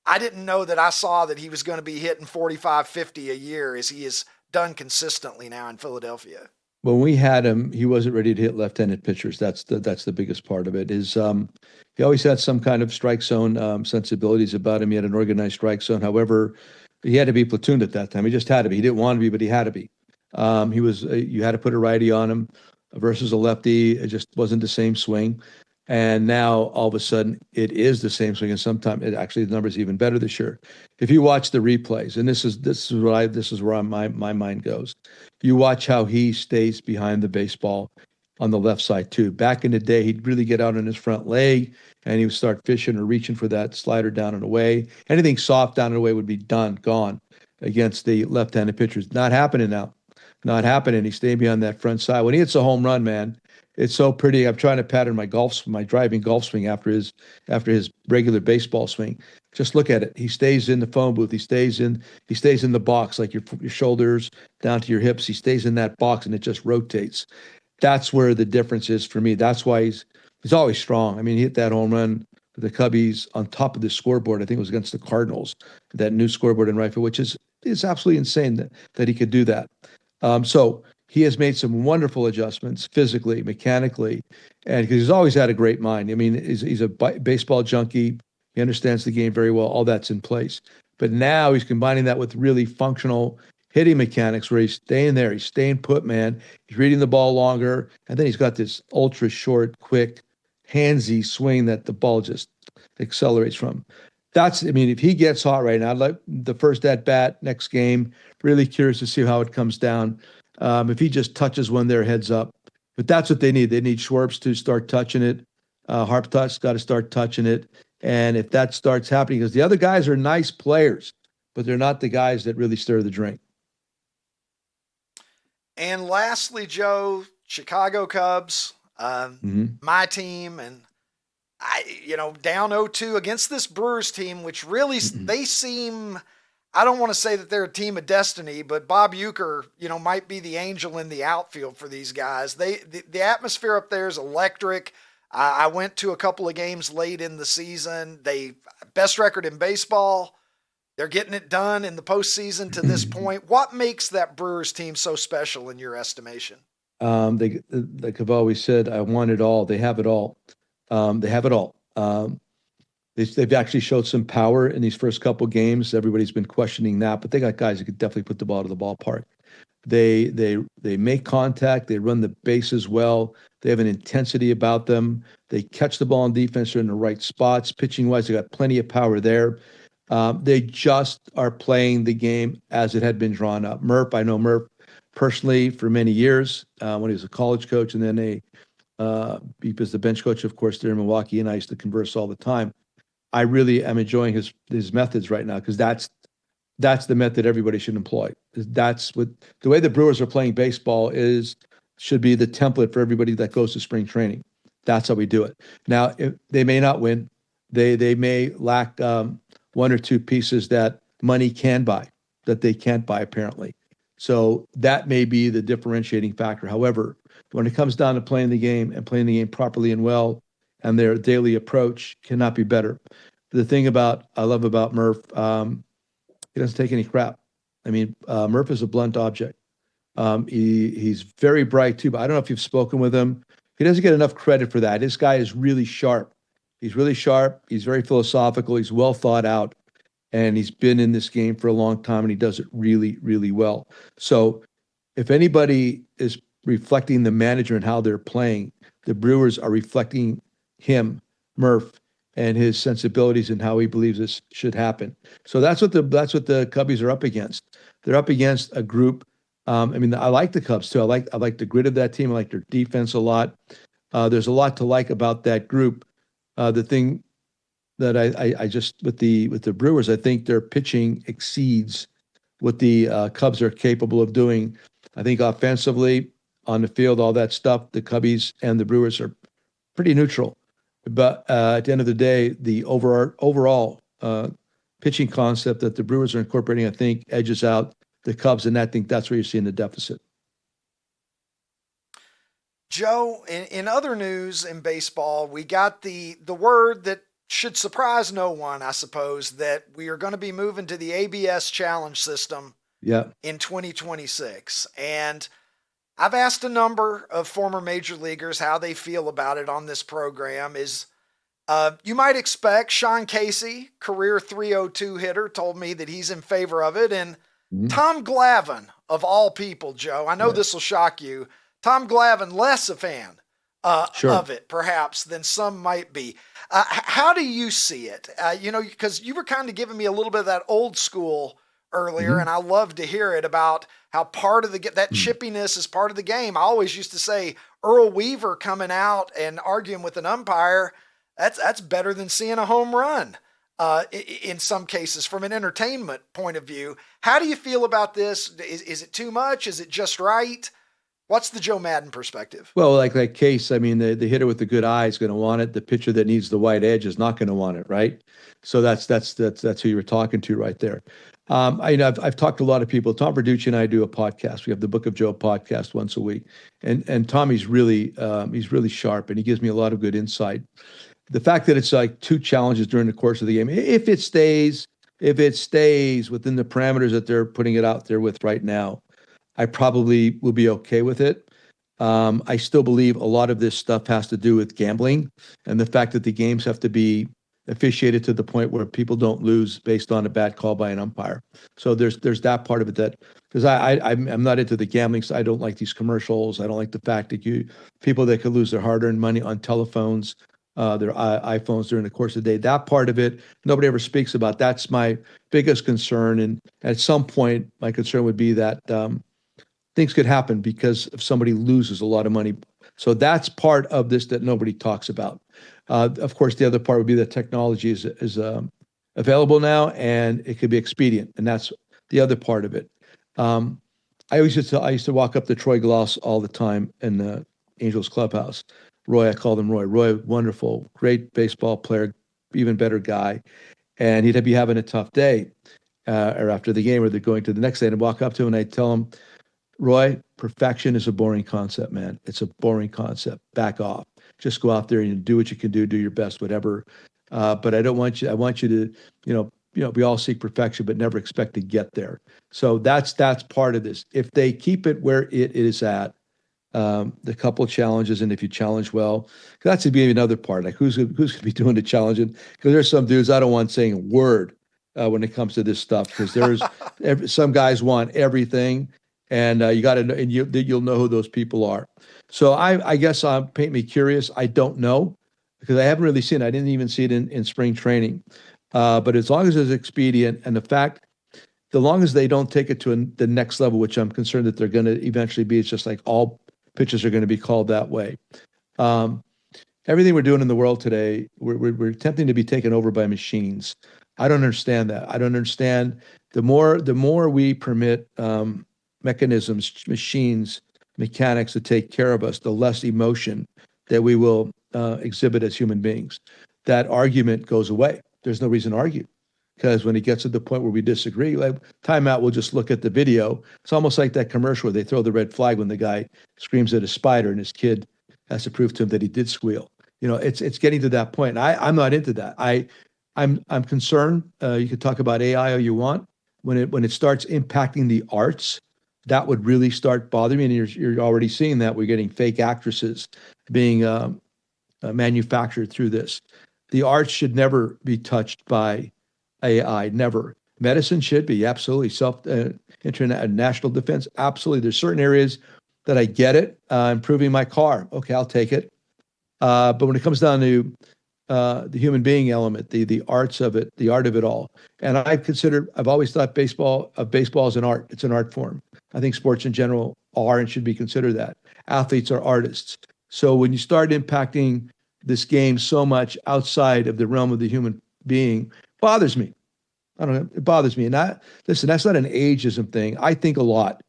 I didn't know that I saw that he was going to be hitting 45, 50 a year as he has done consistently now in Philadelphia. When we had him, he wasn't ready to hit left-handed pitchers. That's the biggest part of it. He always had some kind of strike zone sensibilities about him. He had an organized strike zone. However, he had to be platooned at that time. He just had to be. He didn't want to be, but he had to be. You had to put a righty on him versus a lefty. It just wasn't the same swing. And now all of a sudden it is the same swing. And sometimes the number's even better this year. If you watch the replays, and this is where my mind goes. You watch how he stays behind the baseball on the left side too. Back in the day, he'd really get out on his front leg and he would start fishing or reaching for that slider down and away. Anything soft down and away would be gone against the left-handed pitchers. Not happening now. Not happening. He's staying behind that front side. When he hits a home run, man, it's so pretty. I'm trying to pattern my driving golf swing after his regular baseball swing. Just look at it. He stays in the phone booth. He stays in the box, like your shoulders down to your hips. He stays in that box and it just rotates. That's where the difference is for me. That's why he's always strong. I mean, he hit that home run for the Cubbies on top of the scoreboard. I think it was against the Cardinals, that new scoreboard in right field, which is absolutely insane that he could do that. So he has made some wonderful adjustments physically, mechanically, and because he's always had a great mind. I mean, he's a baseball junkie. He understands the game very well. All that's in place. But now he's combining that with really functional hitting mechanics where he's staying there. He's staying put, man. He's reading the ball longer. And then he's got this ultra short, quick, handsy swing that the ball just accelerates from. If he gets hot right now, I'd like the first at bat next game, really curious to see how it comes down. If he just touches one there, heads up. But that's what they need. They need Schwartz to start touching it. Harptutt's got to start touching it. And if that starts happening, because the other guys are nice players, but they're not the guys that really stir the drink. And lastly, Joe, Chicago Cubs, my team, and down 0-2 against this Brewers team, which really they seem. I don't want to say that they're a team of destiny, but Bob Uecker, might be the angel in the outfield for these guys. The atmosphere up there is electric. I went to a couple of games late in the season. Best record in baseball. They're getting it done in the postseason to this point. What makes that Brewers team so special in your estimation? They, like I've always said, I want it all. They have it all. They have it all. They've actually showed some power in these first couple games. Everybody's been questioning that, but they got guys who could definitely put the ball to the ballpark. They make contact. They run the bases well. They have an intensity about them. They catch the ball on defense. They're in the right spots. Pitching-wise, they got plenty of power there. They just are playing the game as it had been drawn up. I know Murph personally for many years when he was a college coach, and then he was the bench coach, of course, there in Milwaukee, and I used to converse all the time. I really am enjoying his methods right now because that's the method everybody should employ. That's what the way the Brewers are playing baseball should be the template for everybody that goes to spring training. That's how we do it. Now, if they may not win. They may lack one or two pieces that money can buy that they can't buy apparently. So that may be the differentiating factor. However, when it comes down to playing the game and playing the game properly and well, and their daily approach cannot be better. The thing I love about Murph, he doesn't take any crap. I mean, Murph is a blunt object. He's very bright too, but I don't know if you've spoken with him. He doesn't get enough credit for that. This guy is really sharp. He's really sharp. He's very philosophical. He's well thought out, and he's been in this game for a long time, and he does it really, really well. So if anybody is reflecting the manager and how they're playing, the Brewers are reflecting him, Murph, and his sensibilities and how he believes this should happen. So that's what the Cubbies are up against. They're up against a group. I like the Cubs too. I like the grit of that team. I like their defense a lot. There's a lot to like about that group. The thing that I just with the Brewers, I think their pitching exceeds what the Cubs are capable of doing. I think offensively, on the field, all that stuff, the Cubbies and the Brewers are pretty neutral. But at the end of the day, the overall pitching concept that the Brewers are incorporating, I think, edges out the Cubs, and I think that's where you're seeing the deficit. Joe, in other news in baseball, we got the word that should surprise no one, I suppose, that we are going to be moving to the ABS challenge system in 2026. And I've asked a number of former major leaguers how they feel about it on this program. You might expect Sean Casey, career 302 hitter, told me that he's in favor of it. And Tom Glavine, of all people, Joe, I know this will shock you. Tom Glavine, less a fan of it, perhaps, than some might be. How do you see it? Because you were kind of giving me a little bit of that old school earlier, and I love to hear it about how part of that chippiness is part of the game. I always used to say Earl Weaver coming out and arguing with an umpire, that's better than seeing a home run in some cases from an entertainment point of view. How do you feel about this? Is it too much? Is it just right? What's the Joe Maddon perspective? Well, like that case, I mean, the hitter with the good eye is going to want it. The pitcher that needs the white edge is not going to want it, right? So that's who you were talking to right there. I've talked to a lot of people. Tom Verducci and I do a podcast. We have the Book of Joe podcast once a week, and Tommy's really sharp, and he gives me a lot of good insight. The fact that it's like 2 challenges during the course of the game, if it stays within the parameters that they're putting it out there with right now, I probably will be okay with it. I still believe a lot of this stuff has to do with gambling and the fact that the games have to be officiated to the point where people don't lose based on a bad call by an umpire. So there's that part of it, that because I'm not into the gambling, so I don't like these commercials. I don't like the fact that people that could lose their hard-earned money on telephones, their iPhones during the course of the day. That part of it, nobody ever speaks about. That's my biggest concern. And at some point, my concern would be that things could happen because if somebody loses a lot of money. So that's part of this that nobody talks about. Of course, the other part would be that technology is available now and it could be expedient, and that's the other part of it. I used to walk up to Troy Gloss all the time in the Angels clubhouse. Roy, I called him Roy. Roy, wonderful, great baseball player, even better guy, and he'd be having a tough day, or after the game, or they're going to the next day, and I'd walk up to him and I'd tell him, Roy, perfection is a boring concept, man. It's a boring concept. Back off. Just go out there and do what you can do your best, whatever. But I want you to, we all seek perfection, but never expect to get there. So that's part of this. If they keep it where it is at, the couple of challenges, and if you challenge well, that's to be another part. Like who's going to be doing the challenging? Because there's some dudes I don't want saying a word when it comes to this stuff, because there's some guys want everything. And you got to know, and you'll know who those people are. So I guess paint me curious. I don't know, because I haven't really seen it. I didn't even see it in spring training. But as long as it's expedient, and the long as they don't take it to the next level, which I'm concerned that they're going to eventually be, it's just like all pitches are going to be called that way. Everything we're doing in the world today, we're attempting to be taken over by machines. I don't understand that. I don't understand. The more we permit mechanisms, machines, mechanics to take care of us, the less emotion that we will exhibit as human beings. That argument goes away. There's no reason to argue, because when it gets to the point where we disagree, like timeout, we'll just look at the video. It's almost like that commercial where they throw the red flag when the guy screams at a spider and his kid has to prove to him that he did squeal. It's getting to that point. I'm not into that. I'm concerned. You could talk about AI all you want. When it starts impacting the arts, that would really start bothering me. And you're already seeing that. We're getting fake actresses being manufactured through this. The arts should never be touched by AI, never. Medicine should be, absolutely. National defense, absolutely. There's certain areas that I get it. Improving my car, okay, I'll take it. But when it comes down to the human being element, the arts of it, the art of it all. And I've always thought baseball as an art. It's an art form. I think sports in general are and should be considered that. Athletes are artists. So when you start impacting this game so much outside of the realm of the human being, bothers me. I don't know, it bothers me. And listen, that's not an ageism thing. I think a lot.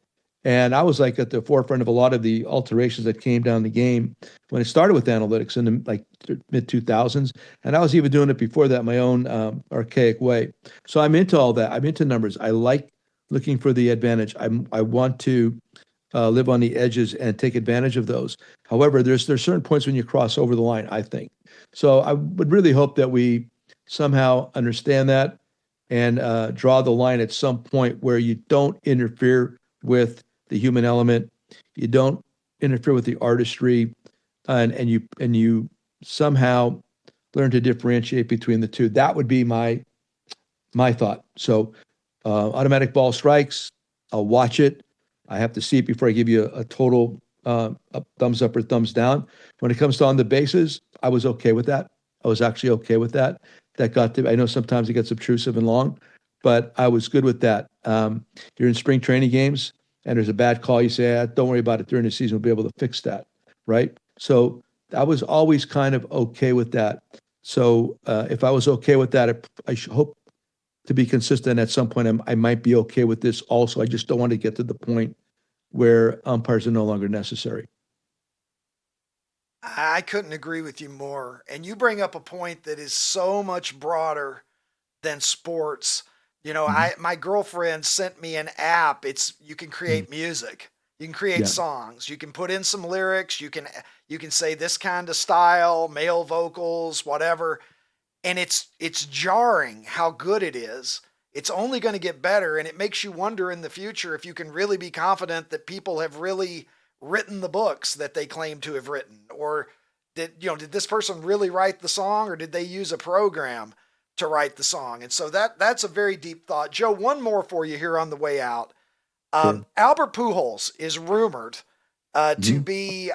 And I was like at the forefront of a lot of the alterations that came down the game when it started with analytics in the mid 2000s. And I was even doing it before that, my own archaic way. So I'm into all that. I'm into numbers. I like looking for the advantage. I want to live on the edges and take advantage of those. However, there's certain points when you cross over the line, I think. So I would really hope that we somehow understand that and draw the line at some point where you don't interfere with the human element, you don't interfere with the artistry, and you somehow learn to differentiate between the two. That would be my thought. So automatic ball strikes, I'll watch it. I have to see it before I give you a total a thumbs up or thumbs down. When it comes to on the bases, I was okay with that. I was actually okay with that. That got to, I know sometimes it gets obtrusive and long, but I was good with that. You're in spring training games and there's a bad call. You say, don't worry about it during the season. We'll be able to fix that. Right. So I was always kind of okay with that. So if I was okay with that, I hope to be consistent at some point. I might be okay with this also. I just don't want to get to the point where umpires are no longer necessary. I couldn't agree with you more. And you bring up a point that is so much broader than sports. You know, my girlfriend sent me an app. You can create music. You can create songs. You can put in some lyrics. You can say this kind of style, male vocals, whatever. And it's jarring how good it is. It's only going to get better. And it makes you wonder in the future if you can really be confident that people have really written the books that they claim to have written, or did this person really write the song, or did they use a program to write the song? And so that's a very deep thought. Joe, one more for you here on the way out. Sure. Albert Pujols is rumored to be,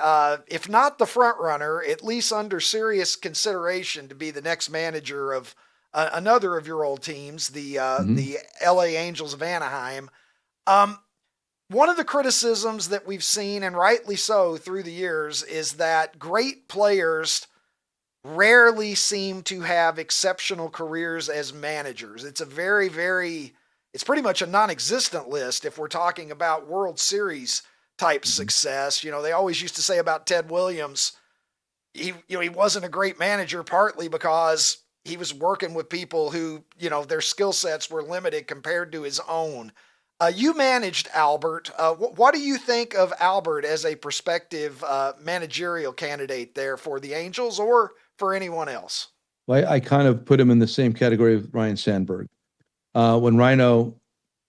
if not the front runner, at least under serious consideration to be the next manager of another of your old teams, the LA Angels of Anaheim. One of the criticisms that we've seen, and rightly so through the years, is that great players rarely seem to have exceptional careers as managers. It's a very, very, it's pretty much a non-existent list if we're talking about World Series type success. You know, they always used to say about Ted Williams, he wasn't a great manager partly because he was working with people who, their skill sets were limited compared to his own. You managed Albert. What do you think of Albert as a prospective managerial candidate there for the Angels or for anyone else? Well, I kind of put him in the same category with Ryan Sandberg. When Rhino,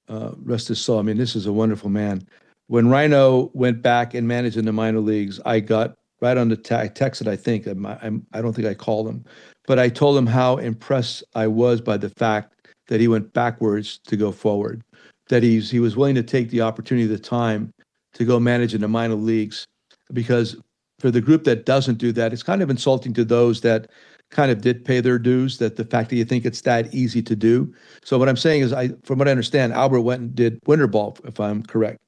rest his soul, I mean, this is a wonderful man. When Rhino went back and managed in the minor leagues, I got right on the texted, I think. I don't think I called him, but I told him how impressed I was by the fact that he went backwards to go forward, that he was willing to take the opportunity at the time to go manage in the minor leagues, because for the group that doesn't do that, it's kind of insulting to those that kind of did pay their dues, that the fact that you think it's that easy to do. So what I'm saying is, from what I understand, Albert went and did winter ball, if I'm correct.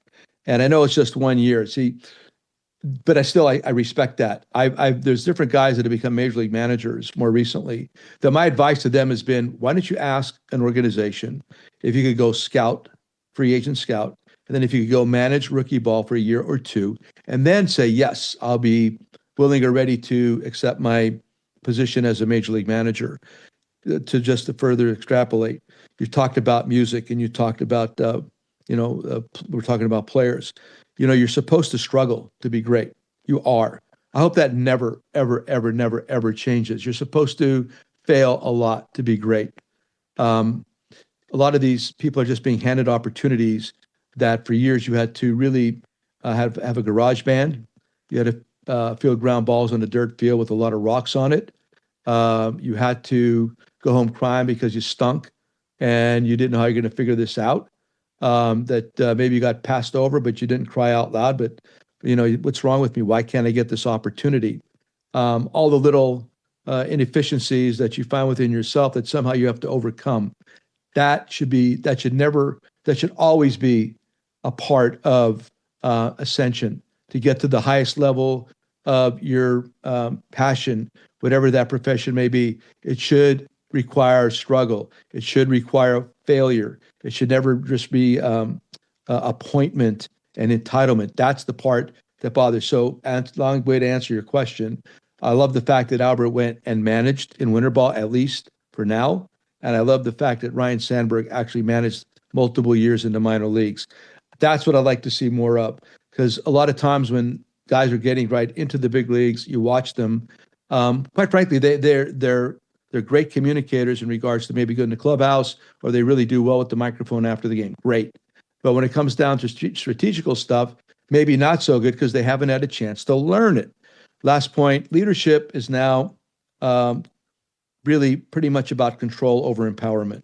And I know it's just 1 year. But I respect that. There's different guys that have become major league managers more recently, that my advice to them has been, why don't you ask an organization if you could go free agent scout, and then if you could go manage rookie ball for a year or two, and then say, yes, I'll be willing or ready to accept my position as a major league manager. To further extrapolate, you talked about music, and you talked about, we're talking about players. You're supposed to struggle to be great. You are. I hope that never, ever, ever, never, ever changes. You're supposed to fail a lot to be great. A lot of these people are just being handed opportunities that for years you had to really have a garage band. You had to field ground balls on a dirt field with a lot of rocks on it. You had to go home crying because you stunk and you didn't know how you're going to figure this out. Maybe you got passed over, but you didn't cry out loud. But, what's wrong with me? Why can't I get this opportunity? All the little inefficiencies that you find within yourself that somehow you have to overcome. That should always be a part of ascension, to get to the highest level of your passion, whatever that profession may be. It should require struggle. It should require failure. It should never just be appointment and entitlement. That's the part that bothers. So, long way to answer your question. I love the fact that Albert went and managed in winter ball, at least for now. And I love the fact that Ryan Sandberg actually managed multiple years in the minor leagues. That's what I'd like to see more of, because a lot of times when guys are getting right into the big leagues, you watch them. Quite frankly, they're They're great communicators in regards to maybe going to the clubhouse, or they really do well with the microphone after the game. Great. But when it comes down to strategical stuff, maybe not so good because they haven't had a chance to learn it. Last point, leadership is now really pretty much about control over empowerment.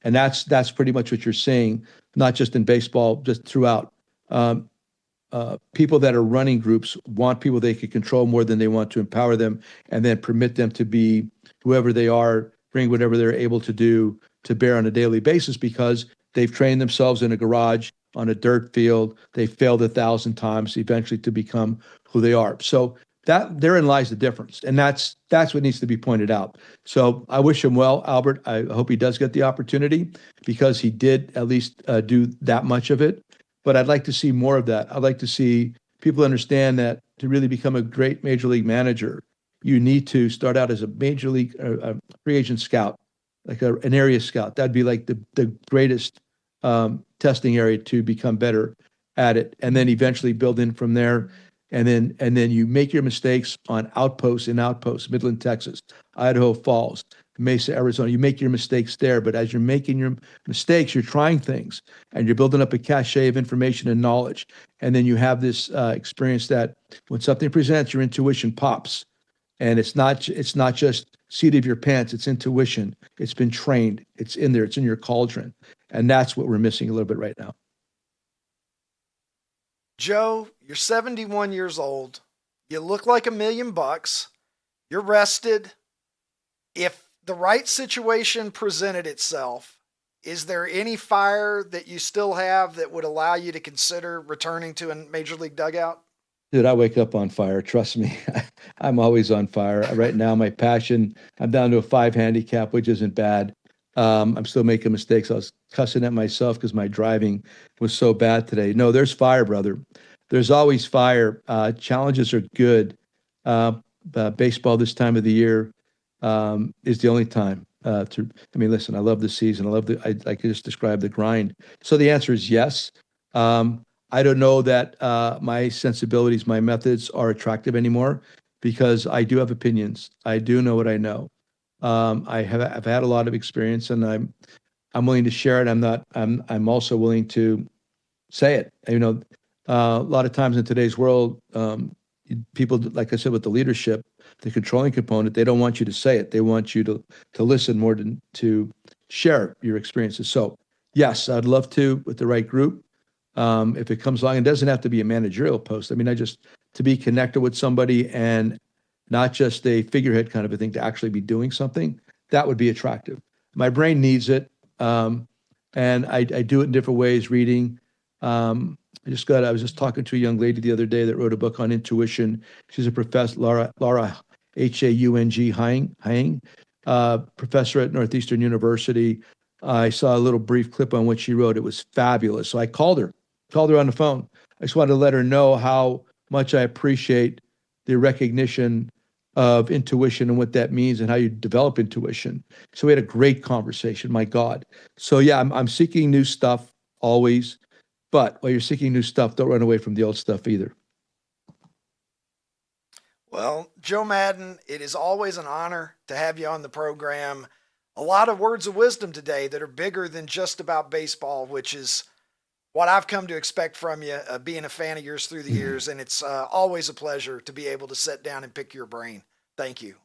And that's pretty much what you're seeing, not just in baseball, just throughout. People that are running groups want people they can control more than they want to empower them, and then permit them to be whoever they are, bring whatever they're able to do to bear on a daily basis because they've trained themselves in a garage, on a dirt field. They failed 1,000 times eventually to become who they are. So therein lies the difference. And that's what needs to be pointed out. So I wish him well, Albert. I hope he does get the opportunity because he did at least do that much of it. But I'd like to see more of that. I'd like to see people understand that to really become a great major league manager, you need to start out as a major league free agent scout, like an area scout. That'd be like the greatest testing area to become better at it, and then eventually build in from there. And then you make your mistakes on outposts, Midland, Texas, Idaho Falls, Mesa, Arizona. You make your mistakes there, but as you're making your mistakes, you're trying things and you're building up a cachet of information and knowledge. And then you have this experience that when something presents, your intuition pops. And it's not just seat of your pants, it's intuition. It's been trained. It's in there. It's in your cauldron. And that's what we're missing a little bit right now. Joe, you're 71 years old. You look like $1 million. You're rested. If the right situation presented itself, is there any fire that you still have that would allow you to consider returning to a major league dugout? Dude, I wake up on fire. Trust me. I'm always on fire. Right now, my passion, I'm down to a 5 handicap, which isn't bad. I'm still making mistakes. I was cussing at myself because my driving was so bad today. No, there's fire, brother. There's always fire. Challenges are good. Baseball this time of the year is the only time listen, I love the season. I just described the grind. So the answer is yes. I don't know that my sensibilities, my methods are attractive anymore because I do have opinions. I do know what I know. I've had a lot of experience, and I'm willing to share it. I'm also willing to say it. A lot of times in today's world, people, like I said, with the leadership, the controlling component, they don't want you to say it. They want you to listen more than to share your experiences. So yes, I'd love to with the right group. If it comes along, it doesn't have to be a managerial post. To be connected with somebody and not just a figurehead kind of a thing, to actually be doing something, that would be attractive. My brain needs it. And I do it in different ways, reading. I was just talking to a young lady the other day that wrote a book on intuition. She's a professor, Laura Haung Haing, professor at Northeastern University. I saw a little brief clip on what she wrote. It was fabulous. So I called her on the phone. I just wanted to let her know how much I appreciate the recognition of intuition and what that means and how you develop intuition. So we had a great conversation, my God. So yeah, I'm seeking new stuff always, but while you're seeking new stuff, don't run away from the old stuff either. Well, Joe Maddon, it is always an honor to have you on the program. A lot of words of wisdom today that are bigger than just about baseball, which is what I've come to expect from you, being a fan of yours through the years. And it's always a pleasure to be able to sit down and pick your brain. Thank you.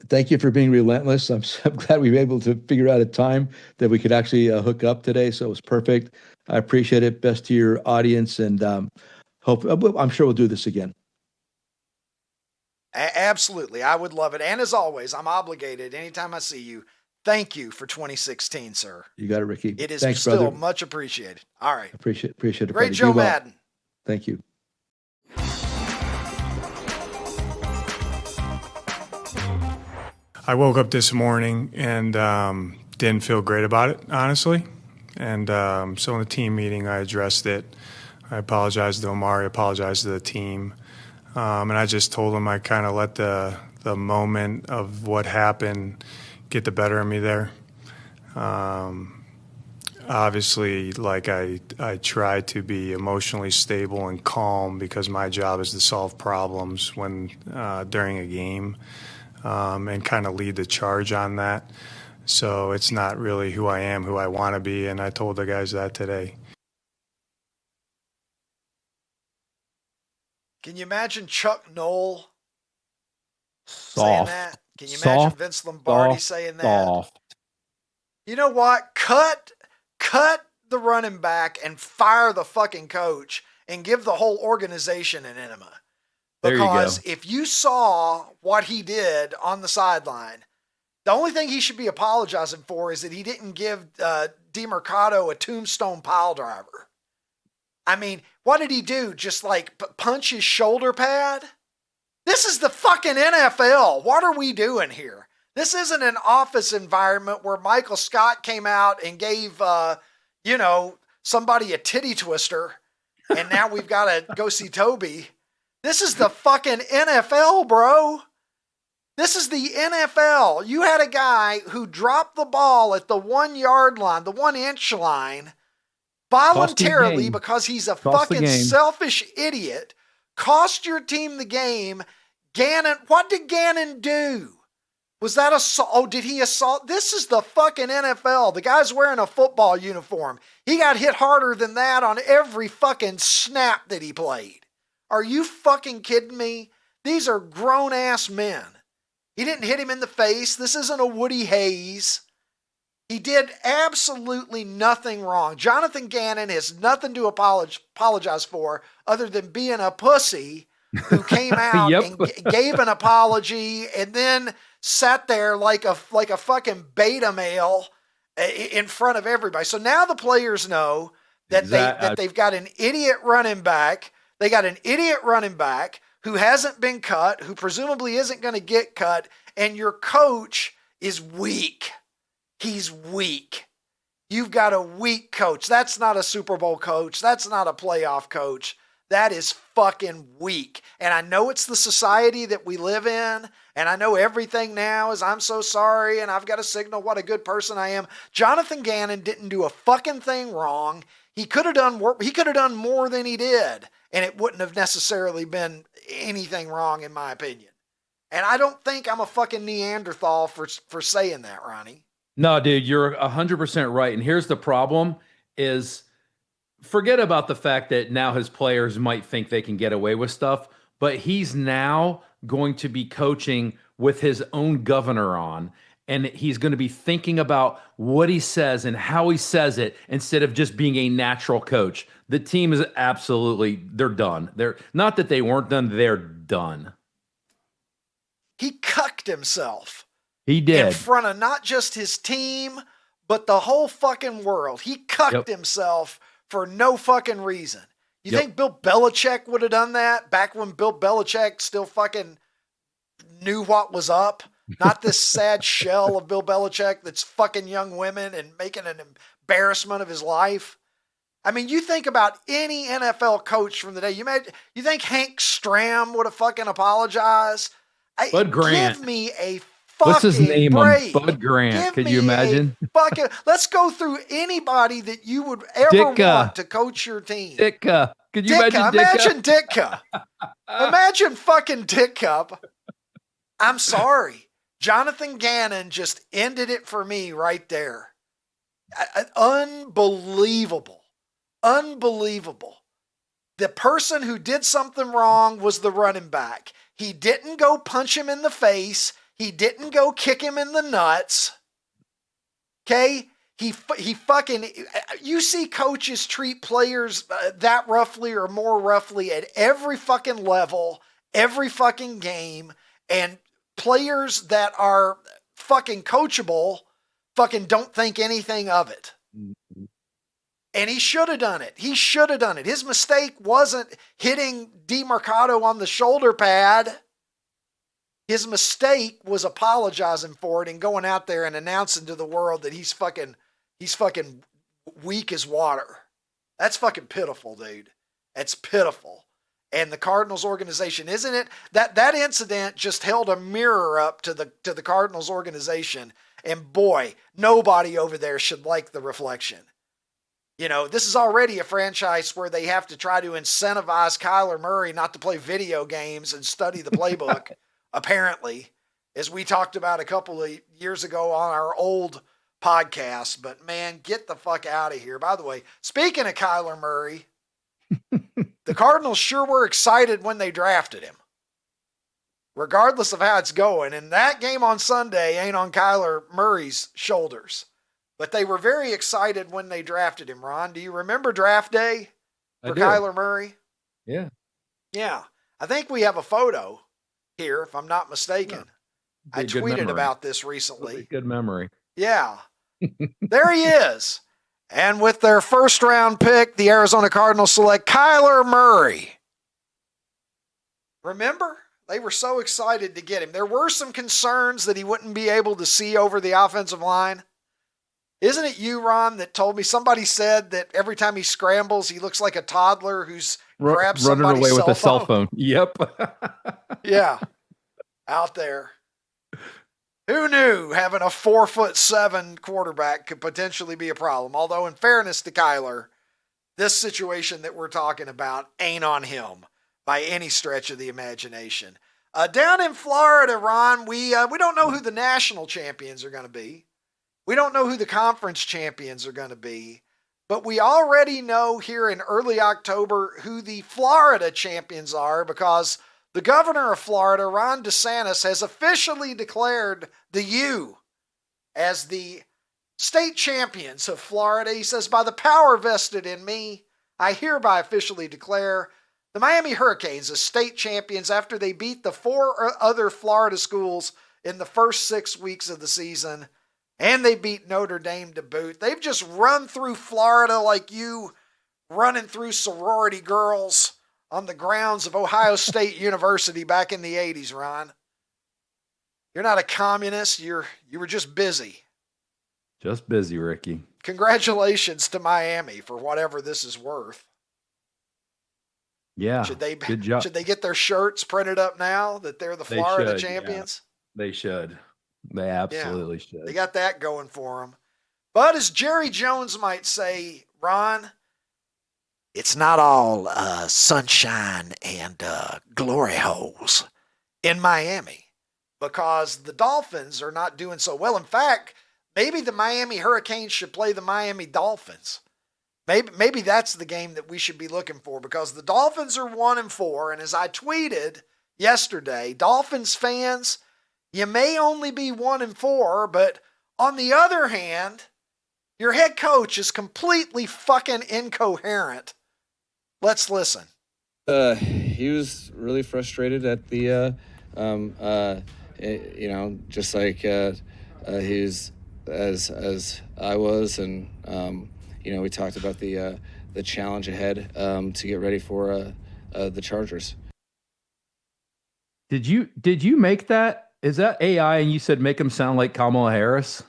Thank you for being relentless. I'm glad we were able to figure out a time that we could actually hook up today. So it was perfect. I appreciate it. Best to your audience, and I'm sure we'll do this again. Absolutely. I would love it. And as always, I'm obligated anytime I see you. Thank you for 2016, sir. You got it, Ricky. It is Thanks, still brother. much appreciated. All right. Appreciate it. Great buddy. Joe Be well. Maddon. Thank you. I woke up this morning and didn't feel great about it, honestly. And so in the team meeting, I addressed it. I apologized to Omari, apologized to the team. And I just told him I kind of let the moment of what happened get the better of me there. Obviously, like I try to be emotionally stable and calm because my job is to solve problems when during a game. and kind of lead the charge on that. So it's not really who I am, who I want to be, and I told the guys that today. Can you imagine Chuck Noll saying Soft. that? Can you imagine Vince Lombardi saying that? Soft. You know what? Cut the running back and fire the fucking coach and give the whole organization an enema. Because if you saw what he did on the sideline, the only thing he should be apologizing for is that he didn't give DeMercado a tombstone pile driver. I mean, what did he do? Just like punch his shoulder pad? This is the fucking NFL. What are we doing here? This isn't an office environment where Michael Scott came out and gave, somebody a titty twister, and now we've got to go see Toby. This is the fucking NFL, bro. This is the NFL. You had a guy who dropped the ball at the 1 yard line, the 1 inch line, voluntarily because he's a fucking selfish idiot. Cost your team the game. Gannon, what did Gannon do? Was that assault? Oh, did he assault? This is the fucking NFL. The guy's wearing a football uniform. He got hit harder than that on every fucking snap that he played. Are you fucking kidding me? These are grown-ass men. He didn't hit him in the face. This isn't a Woody Hayes. He did absolutely nothing wrong. Jonathan Gannon has nothing to apologize for other than being a pussy who came out and gave an apology and then sat there like a fucking beta male in front of everybody. So now the players know that they've got an idiot running back. They got an idiot running back who hasn't been cut, who presumably isn't going to get cut, and your coach is weak. He's weak. You've got a weak coach. That's not a Super Bowl coach. That's not a playoff coach. That is fucking weak. And I know it's the society that we live in, and I know everything now is I'm so sorry, and I've got to signal what a good person I am. Jonathan Gannon didn't do a fucking thing wrong. He could have done work. He could have done more than he did, and it wouldn't have necessarily been anything wrong, in my opinion. And I don't think I'm a fucking Neanderthal for saying that, Ronnie. No, dude, you're 100% right. And here's the problem is forget about the fact that now his players might think they can get away with stuff, but he's now going to be coaching with his own governor on, and he's going to be thinking about what he says and how he says it instead of just being a natural coach. The team is they're done. They're not that they weren't done, they're done. He cucked himself. He did. In front of not just his team, but the whole fucking world. He cucked himself for no fucking reason. You think Bill Belichick would have done that back when Bill Belichick still fucking knew what was up? Not this sad shell of Bill Belichick that's fucking young women and making an embarrassment of his life. I mean, you think about any NFL coach from the day. You think Hank Stram would have fucking apologized? Bud Grant. Give me a fucking What's his name? break. Bud Grant. Could you imagine? Let's go through anybody that you would ever want to coach your team. Ditka. Could you imagine Ditka? Imagine Ditka. Imagine fucking Ditka. I'm sorry. Jonathan Gannon just ended it for me right there. Unbelievable. Unbelievable. The person who did something wrong was the running back. He didn't go punch him in the face. He didn't go kick him in the nuts. Okay? He fucking, you see coaches treat players that roughly or more roughly at every fucking level, every fucking game, and players that are fucking coachable fucking don't think anything of it. And he should have done it. He should have done it. His mistake wasn't hitting DeMercado on the shoulder pad. His mistake was apologizing for it and going out there and announcing to the world that he's fucking weak as water. That's fucking pitiful, dude. That's pitiful. And the Cardinals organization, isn't it? That incident just held a mirror up to the Cardinals organization. And boy, nobody over there should like the reflection. You know, this is already a franchise where they have to try to incentivize Kyler Murray not to play video games and study the playbook, apparently. as we talked about a couple of years ago on our old podcast. But, man, get the fuck out of here. By the way, speaking of Kyler Murray, the Cardinals sure were excited when they drafted him, regardless of how it's going. And that game on Sunday ain't on Kyler Murray's shoulders. But they were very excited when they drafted him, Ron. Do you remember draft day for Kyler Murray? Yeah. Yeah. I think we have a photo here, if I'm not mistaken. Yeah. I tweeted about this recently. Good memory. Yeah. There he is. And with their first round pick, the Arizona Cardinals select Kyler Murray. Remember? They were so excited to get him. There were some concerns that he wouldn't be able to see over the offensive line. Isn't it you, Ron, that told me somebody said that every time he scrambles, he looks like a toddler who's grabbed somebody's running away with a cell cell phone? Yep. Yeah. Out there. Who knew having a 4'7" quarterback could potentially be a problem? Although, in fairness to Kyler, this situation that we're talking about ain't on him by any stretch of the imagination. Down in Florida, Ron, we don't know who the national champions are going to be. We don't know who the conference champions are going to be. But we already know here in early October who the Florida champions are, because the governor of Florida, Ron Desantis, has officially declared the U as the state champions of Florida. He says, by the power vested in me, I hereby officially declare the Miami Hurricanes as state champions after they beat the 4 other Florida schools in the first 6 weeks of the season. And they beat Notre Dame to boot. They've just run through Florida like you running through sorority girls on the grounds of Ohio State University back in the 80s, Ron. You're not a communist. You were just busy. Just busy, Ricky. Congratulations to Miami for whatever this is worth. Yeah. Good job. Should they get their shirts printed up now that they're the Florida champions? Yeah. They should. They absolutely should. They got that going for them. But as Jerry Jones might say, Ron, it's not all sunshine and glory holes in Miami, because the Dolphins are not doing so well. In fact, maybe the Miami Hurricanes should play the Miami Dolphins. Maybe that's the game that we should be looking for, because the Dolphins are 1-4. And as I tweeted yesterday, Dolphins fans, you may only be 1-4, but on the other hand, your head coach is completely fucking incoherent. Let's listen. He was really frustrated at the, just like he's as I was, and we talked about the challenge ahead to get ready for the Chargers. Did you make that? Is that AI and you said make him sound like Kamala Harris?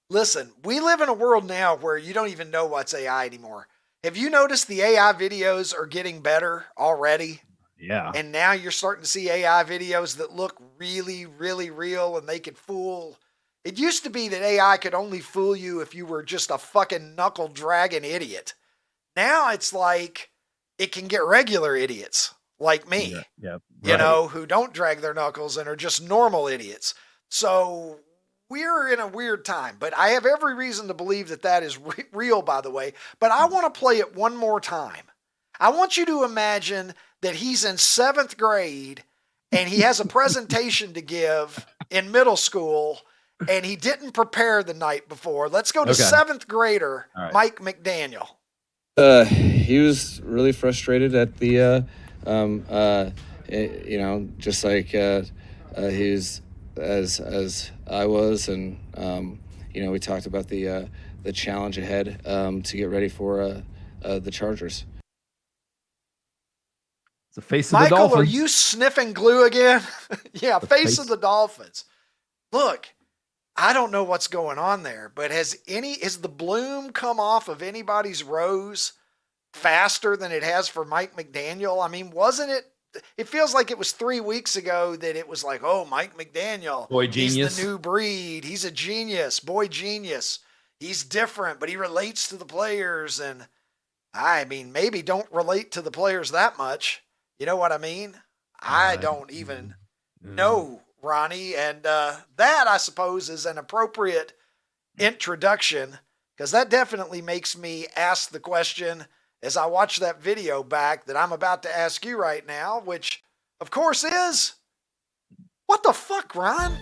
Listen, we live in a world now where you don't even know what's AI anymore. Have you noticed the AI videos are getting better already? Yeah. And now you're starting to see AI videos that look really, really real, and they could fool. It used to be that AI could only fool you if you were just a fucking knuckle dragging idiot. Now it's like it can get regular idiots like me, who don't drag their knuckles and are just normal idiots. So we're in a weird time, but I have every reason to believe that is real, by the way. But I want to play it one more time. I want you to imagine that he's in 7th grade and he has a presentation to give in middle school, and he didn't prepare the night before. Let's go to 7th grader, Mike McDaniel. He was really frustrated at the, just like he's as I was, and we talked about the challenge ahead to get ready for the Chargers. The face of Michael, the Dolphins. Are you sniffing glue again? Yeah, face of the Dolphins. Look, I don't know what's going on there, but has the bloom come off of anybody's rose faster than it has for Mike McDaniel? I mean, wasn't it? It feels like it was 3 weeks ago that it was like, oh, Mike McDaniel, boy genius. He's the new breed. He's a genius, boy genius. He's different, but he relates to the players. And I mean, maybe don't relate to the players that much. You know what I mean? I don't even No, Ronnie. And that, I suppose, is an appropriate introduction, because that definitely makes me ask the question as I watch that video back that I'm about to ask you right now, which, of course, is, what the fuck, Ron?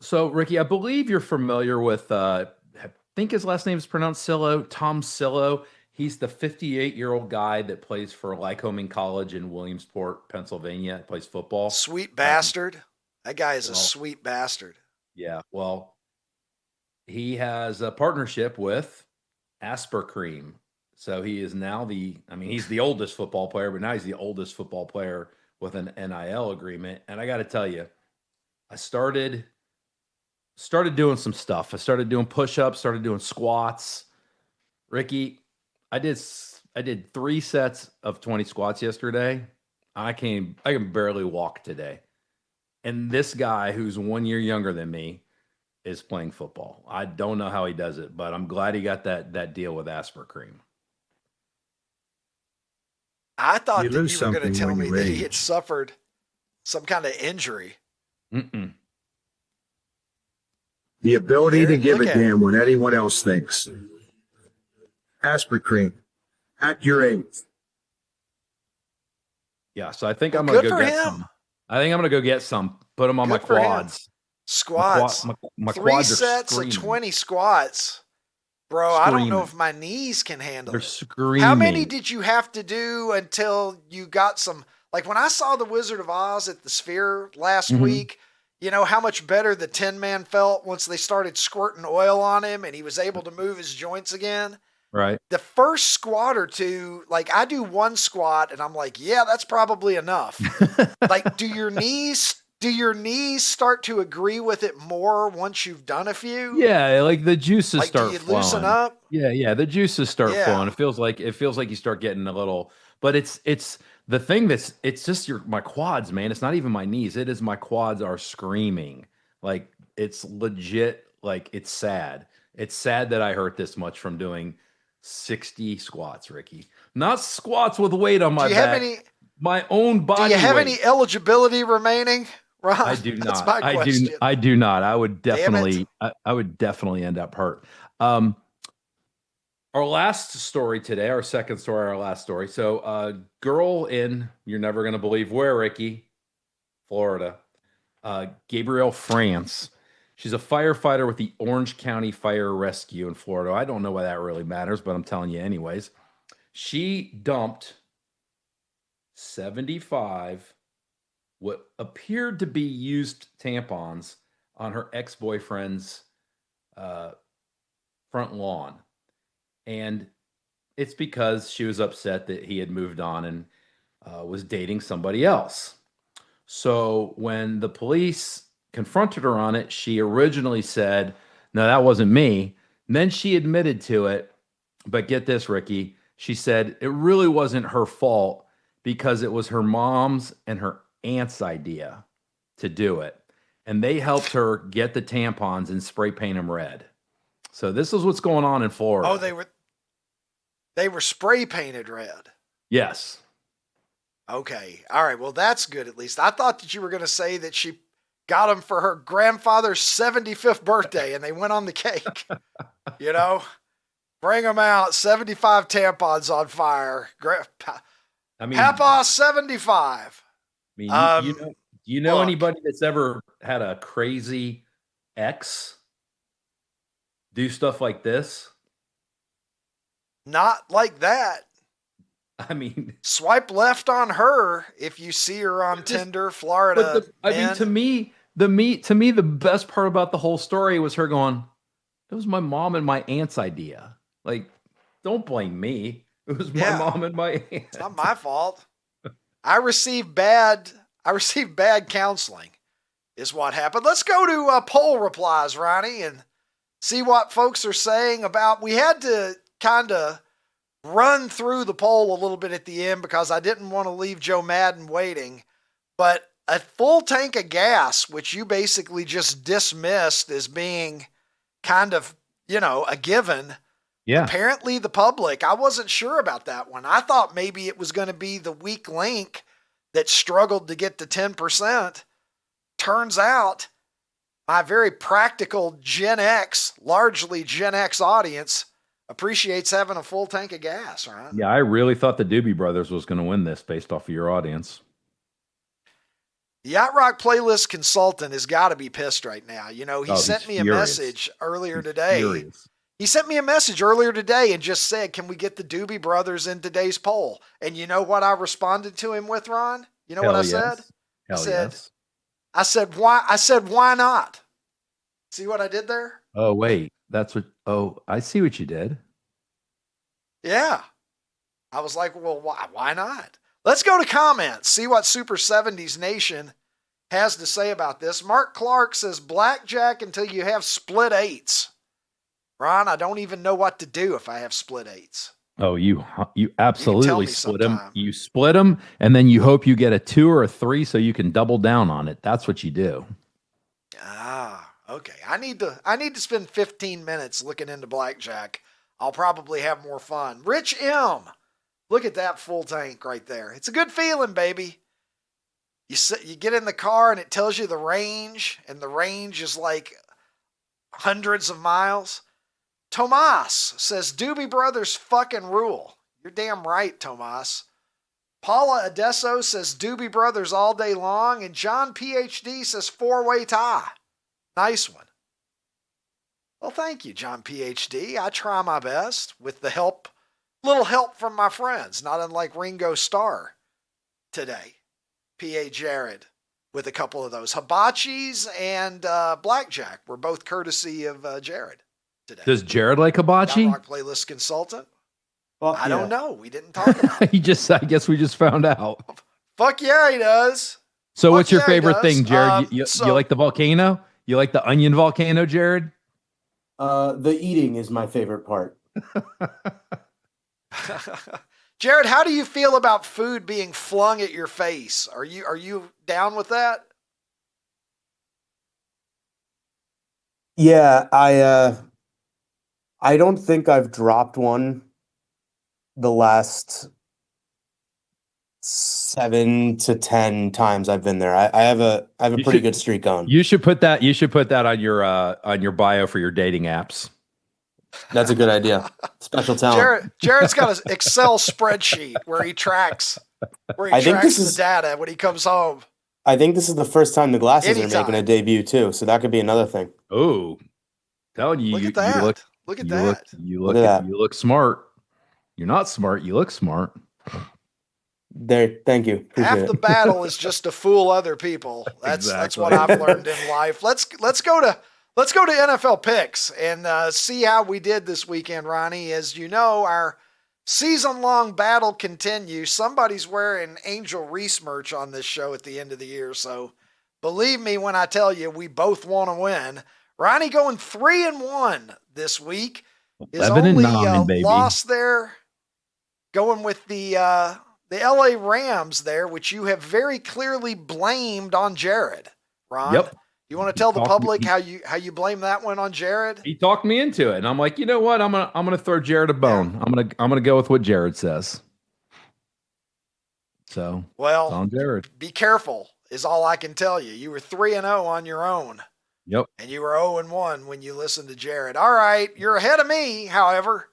So, Ricky, I believe you're familiar with, I think his last name is pronounced Sillo, Tom Sillo. He's the 58-year-old guy that plays for Lycoming College in Williamsport, Pennsylvania. He plays football. Sweet bastard. That guy is a sweet bastard. Yeah, well, he has a partnership with Aspercream. So he is now he's the oldest football player, but now he's the oldest football player with an NIL agreement. And I got to tell you, I started doing some stuff. I started doing push-ups, started doing squats. Ricky, I did 3 sets of 20 squats yesterday. I can barely walk today. And this guy, who's 1 year younger than me, is playing football. I don't know how he does it, but I'm glad he got that deal with Aspercream. I thought that you were going to tell me that he had suffered some kind of injury. Mm-mm. The ability to give a damn what anyone else thinks. Aspercream, at your age. Yeah, so I think I'm going to go get some. I think I'm going to go get some. Put them on my quads. Squats. My 3 quads are sets screaming. of 20 squats. Bro, I don't know if my knees can handle They're it. screaming. How many did you have to do until you got some? Like when I saw the Wizard of Oz at the Sphere last week, you know how much better the Tin Man felt once they started squirting oil on him and he was able to move his joints again? Right. The first squat or two, like I do 1 squat and I'm like, yeah, that's probably enough. Like, do your knees start to agree with it more once you've done a few? Yeah, like the juices like, start do you flowing. loosen up? Yeah, the juices start flowing. It feels like you start getting a little, but it's the thing it's just my quads, man. It's not even my knees. It is my quads are screaming. Like it's legit. Like it's sad. It's sad that I hurt this much from doing 60 squats, Ricky. Not squats with weight on my back. My own body. Do you have weight. any eligibility remaining, Ron? I do not. That's my question. I do not. I would definitely end up hurt. Our last story today, our second story, our last story. So, girl in, you're never going to believe where, Ricky, Florida, Gabrielle France. She's a firefighter with the Orange County Fire Rescue in Florida. I don't know why that really matters, but I'm telling you anyways. She dumped 75 what appeared to be used tampons on her ex-boyfriend's front lawn. And it's because she was upset that he had moved on and was dating somebody else. So when the police confronted her on it, she originally said, no, that wasn't me. And then she admitted to it. But get this, Ricky. She said it really wasn't her fault because it was her mom's and her aunt's idea to do it. And they helped her get the tampons and spray paint them red. So this is what's going on in Florida. Oh, they were spray painted red. Yes. Okay. All right. Well, that's good at least. I thought that you were going to say that she got them for her grandfather's 75th birthday and they went on the cake. You know, bring them out, 75 tampons on fire. I mean, Papa 75. I mean, do you know anybody that's ever had a crazy ex do stuff like this? Not like that. I mean, swipe left on her if you see her on Tinder, Florida. To me, the best part about the whole story was her going, "It was my mom and my aunt's idea." Like, don't blame me. It was my mom and my aunt. It's not my fault. I received bad counseling, is what happened. Let's go to poll replies, Ronnie, and see what folks are saying about. We had to kind of run through the poll a little bit at the end because I didn't want to leave Joe Maddon waiting. But a full tank of gas, which you basically just dismissed as being kind of, a given, Yeah. Apparently the public, I wasn't sure about that one. I thought maybe it was going to be the weak link that struggled to get to 10%. Turns out my very practical Gen X, largely Gen X audience appreciates having a full tank of gas, right? Yeah, I really thought the Doobie Brothers was going to win this based off of your audience. The Yacht Rock Playlist consultant has got to be pissed right now. You know, he sent me a message earlier today. Furious. He sent me a message earlier today and just said, can we get the Doobie Brothers in today's poll? And you know what I responded to him with, Ron? You know what I said? I said, why not? See what I did there? Oh, wait. I see what you did. Yeah. I was like, well, why not? Let's go to comments, see what Super 70s Nation has to say about this. Mark Clark says, blackjack until you have split eights. Ron, I don't even know what to do if I have split eights. Oh, you absolutely split them. You split them, and then you hope you get a 2 or a 3 so you can double down on it. That's what you do. Okay. I need to spend 15 minutes looking into blackjack. I'll probably have more fun. Rich M. Look at that full tank right there. It's a good feeling, baby. You get in the car and it tells you the range, and the range is like hundreds of miles. Tomas says, Doobie Brothers fucking rule. You're damn right, Tomas. Paula Adesso says, Doobie Brothers all day long. And John PhD says, 4-way tie. Nice one. Well, thank you, John PhD. I try my best with the little help from my friends, not unlike Ringo Starr today. P.A. Jared with a couple of those. Hibachis and blackjack were both courtesy of Jared today. Does Jared like hibachi? Rock Playlist consultant. I don't know. We didn't talk about it. I guess we just found out. Fuck yeah, he does. So what's your favorite thing, Jared? You like the volcano? You like the onion volcano, Jared? The eating is my favorite part. Jared, how do you feel about food being flung at your face? Are you down with that? Yeah, I don't think I've dropped one the last 7 to 10 times I've been there. I have a pretty good streak going. You should put that on your bio for your dating apps. That's a good idea. Special talent. Jared's got an Excel spreadsheet where he tracks the data when he comes home. I think this is the first time the glasses are making a debut too, so that could be another thing. Oh, telling you, look at that. You look smart. You're not smart. You look smart. There, thank you. Appreciate Half the battle is just to fool other people. That's what I've learned in life. Let's go to NFL picks and see how we did this weekend, Ronnie. As you know, our season-long battle continues. Somebody's wearing Angel Reese merch on this show at the end of the year, so believe me when I tell you we both want to win. Ronnie going 3-1 this week. His only loss there, going with the LA Rams there, which you have very clearly blamed on Jared, Ron. Yep. You want to tell the public how you blame that one on Jared? He talked me into it, and I'm like, you know what? I'm gonna throw Jared a bone. Yeah. I'm gonna go with what Jared says. So well, it's on Jared. Be careful is all I can tell you. You were 3-0 on your own. Yep. And you were 0-1 when you listened to Jared. All right, you're ahead of me, however.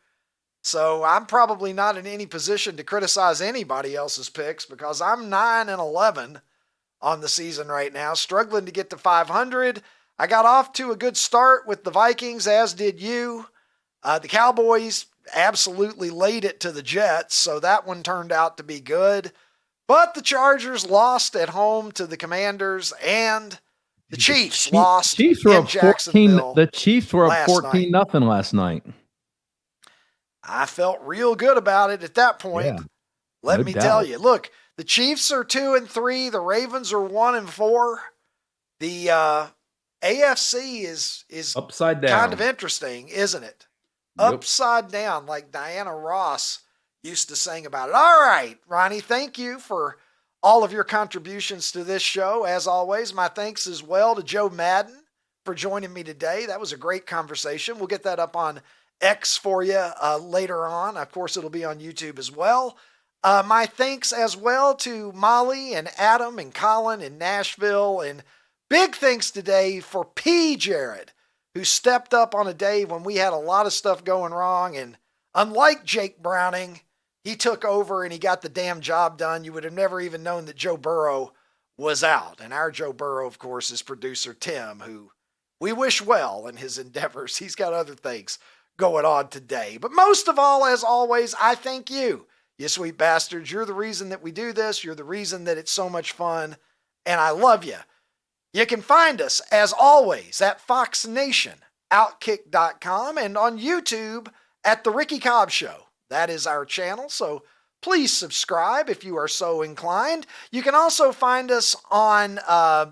So I'm probably not in any position to criticize anybody else's picks because I'm 9-11 on the season right now, struggling to get to 500. I got off to a good start with the Vikings, as did you. The Cowboys absolutely laid it to the Jets, so that one turned out to be good. But the Chargers lost at home to the Commanders, and the Chiefs lost in Jacksonville. The Chiefs were up 14-0 last night. I felt real good about it at that point. Yeah, Let me tell you. Look, the Chiefs are 2-3. The Ravens are 1-4. The AFC is upside down. Kind of interesting, isn't it? Yep. Upside down, like Diana Ross used to sing about it. All right, Ronnie, thank you for all of your contributions to this show. As always, my thanks as well to Joe Maddon for joining me today. That was a great conversation. We'll get that up on X for you later on. Of course, it'll be on YouTube as well. My thanks as well to Molly and Adam and Colin in Nashville. And big thanks today for P. Jared, who stepped up on a day when we had a lot of stuff going wrong. And unlike Jake Browning, he took over and he got the damn job done. You would have never even known that Joe Burrow was out. And our Joe Burrow, of course, is producer Tim, who we wish well in his endeavors. He's got other things going on today. But most of all, as always, I thank you, you sweet bastards. You're the reason that we do this. You're the reason that it's so much fun. And I love you. You can find us, as always, at FoxNationOutkick.com and on YouTube at The Ricky Cobb Show. That is our channel, so please subscribe if you are so inclined. You can also find us on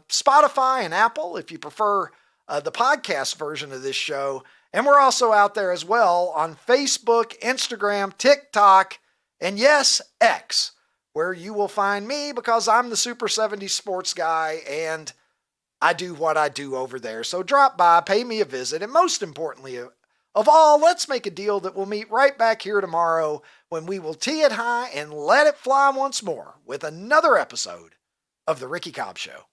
Spotify and Apple if you prefer the podcast version of this show. And we're also out there as well on Facebook, Instagram, TikTok, and yes, X, where you will find me because I'm the Super 70s sports guy and I do what I do over there. So drop by, pay me a visit, and most importantly of all, let's make a deal that we'll meet right back here tomorrow when we will tee it high and let it fly once more with another episode of The Ricky Cobb Show.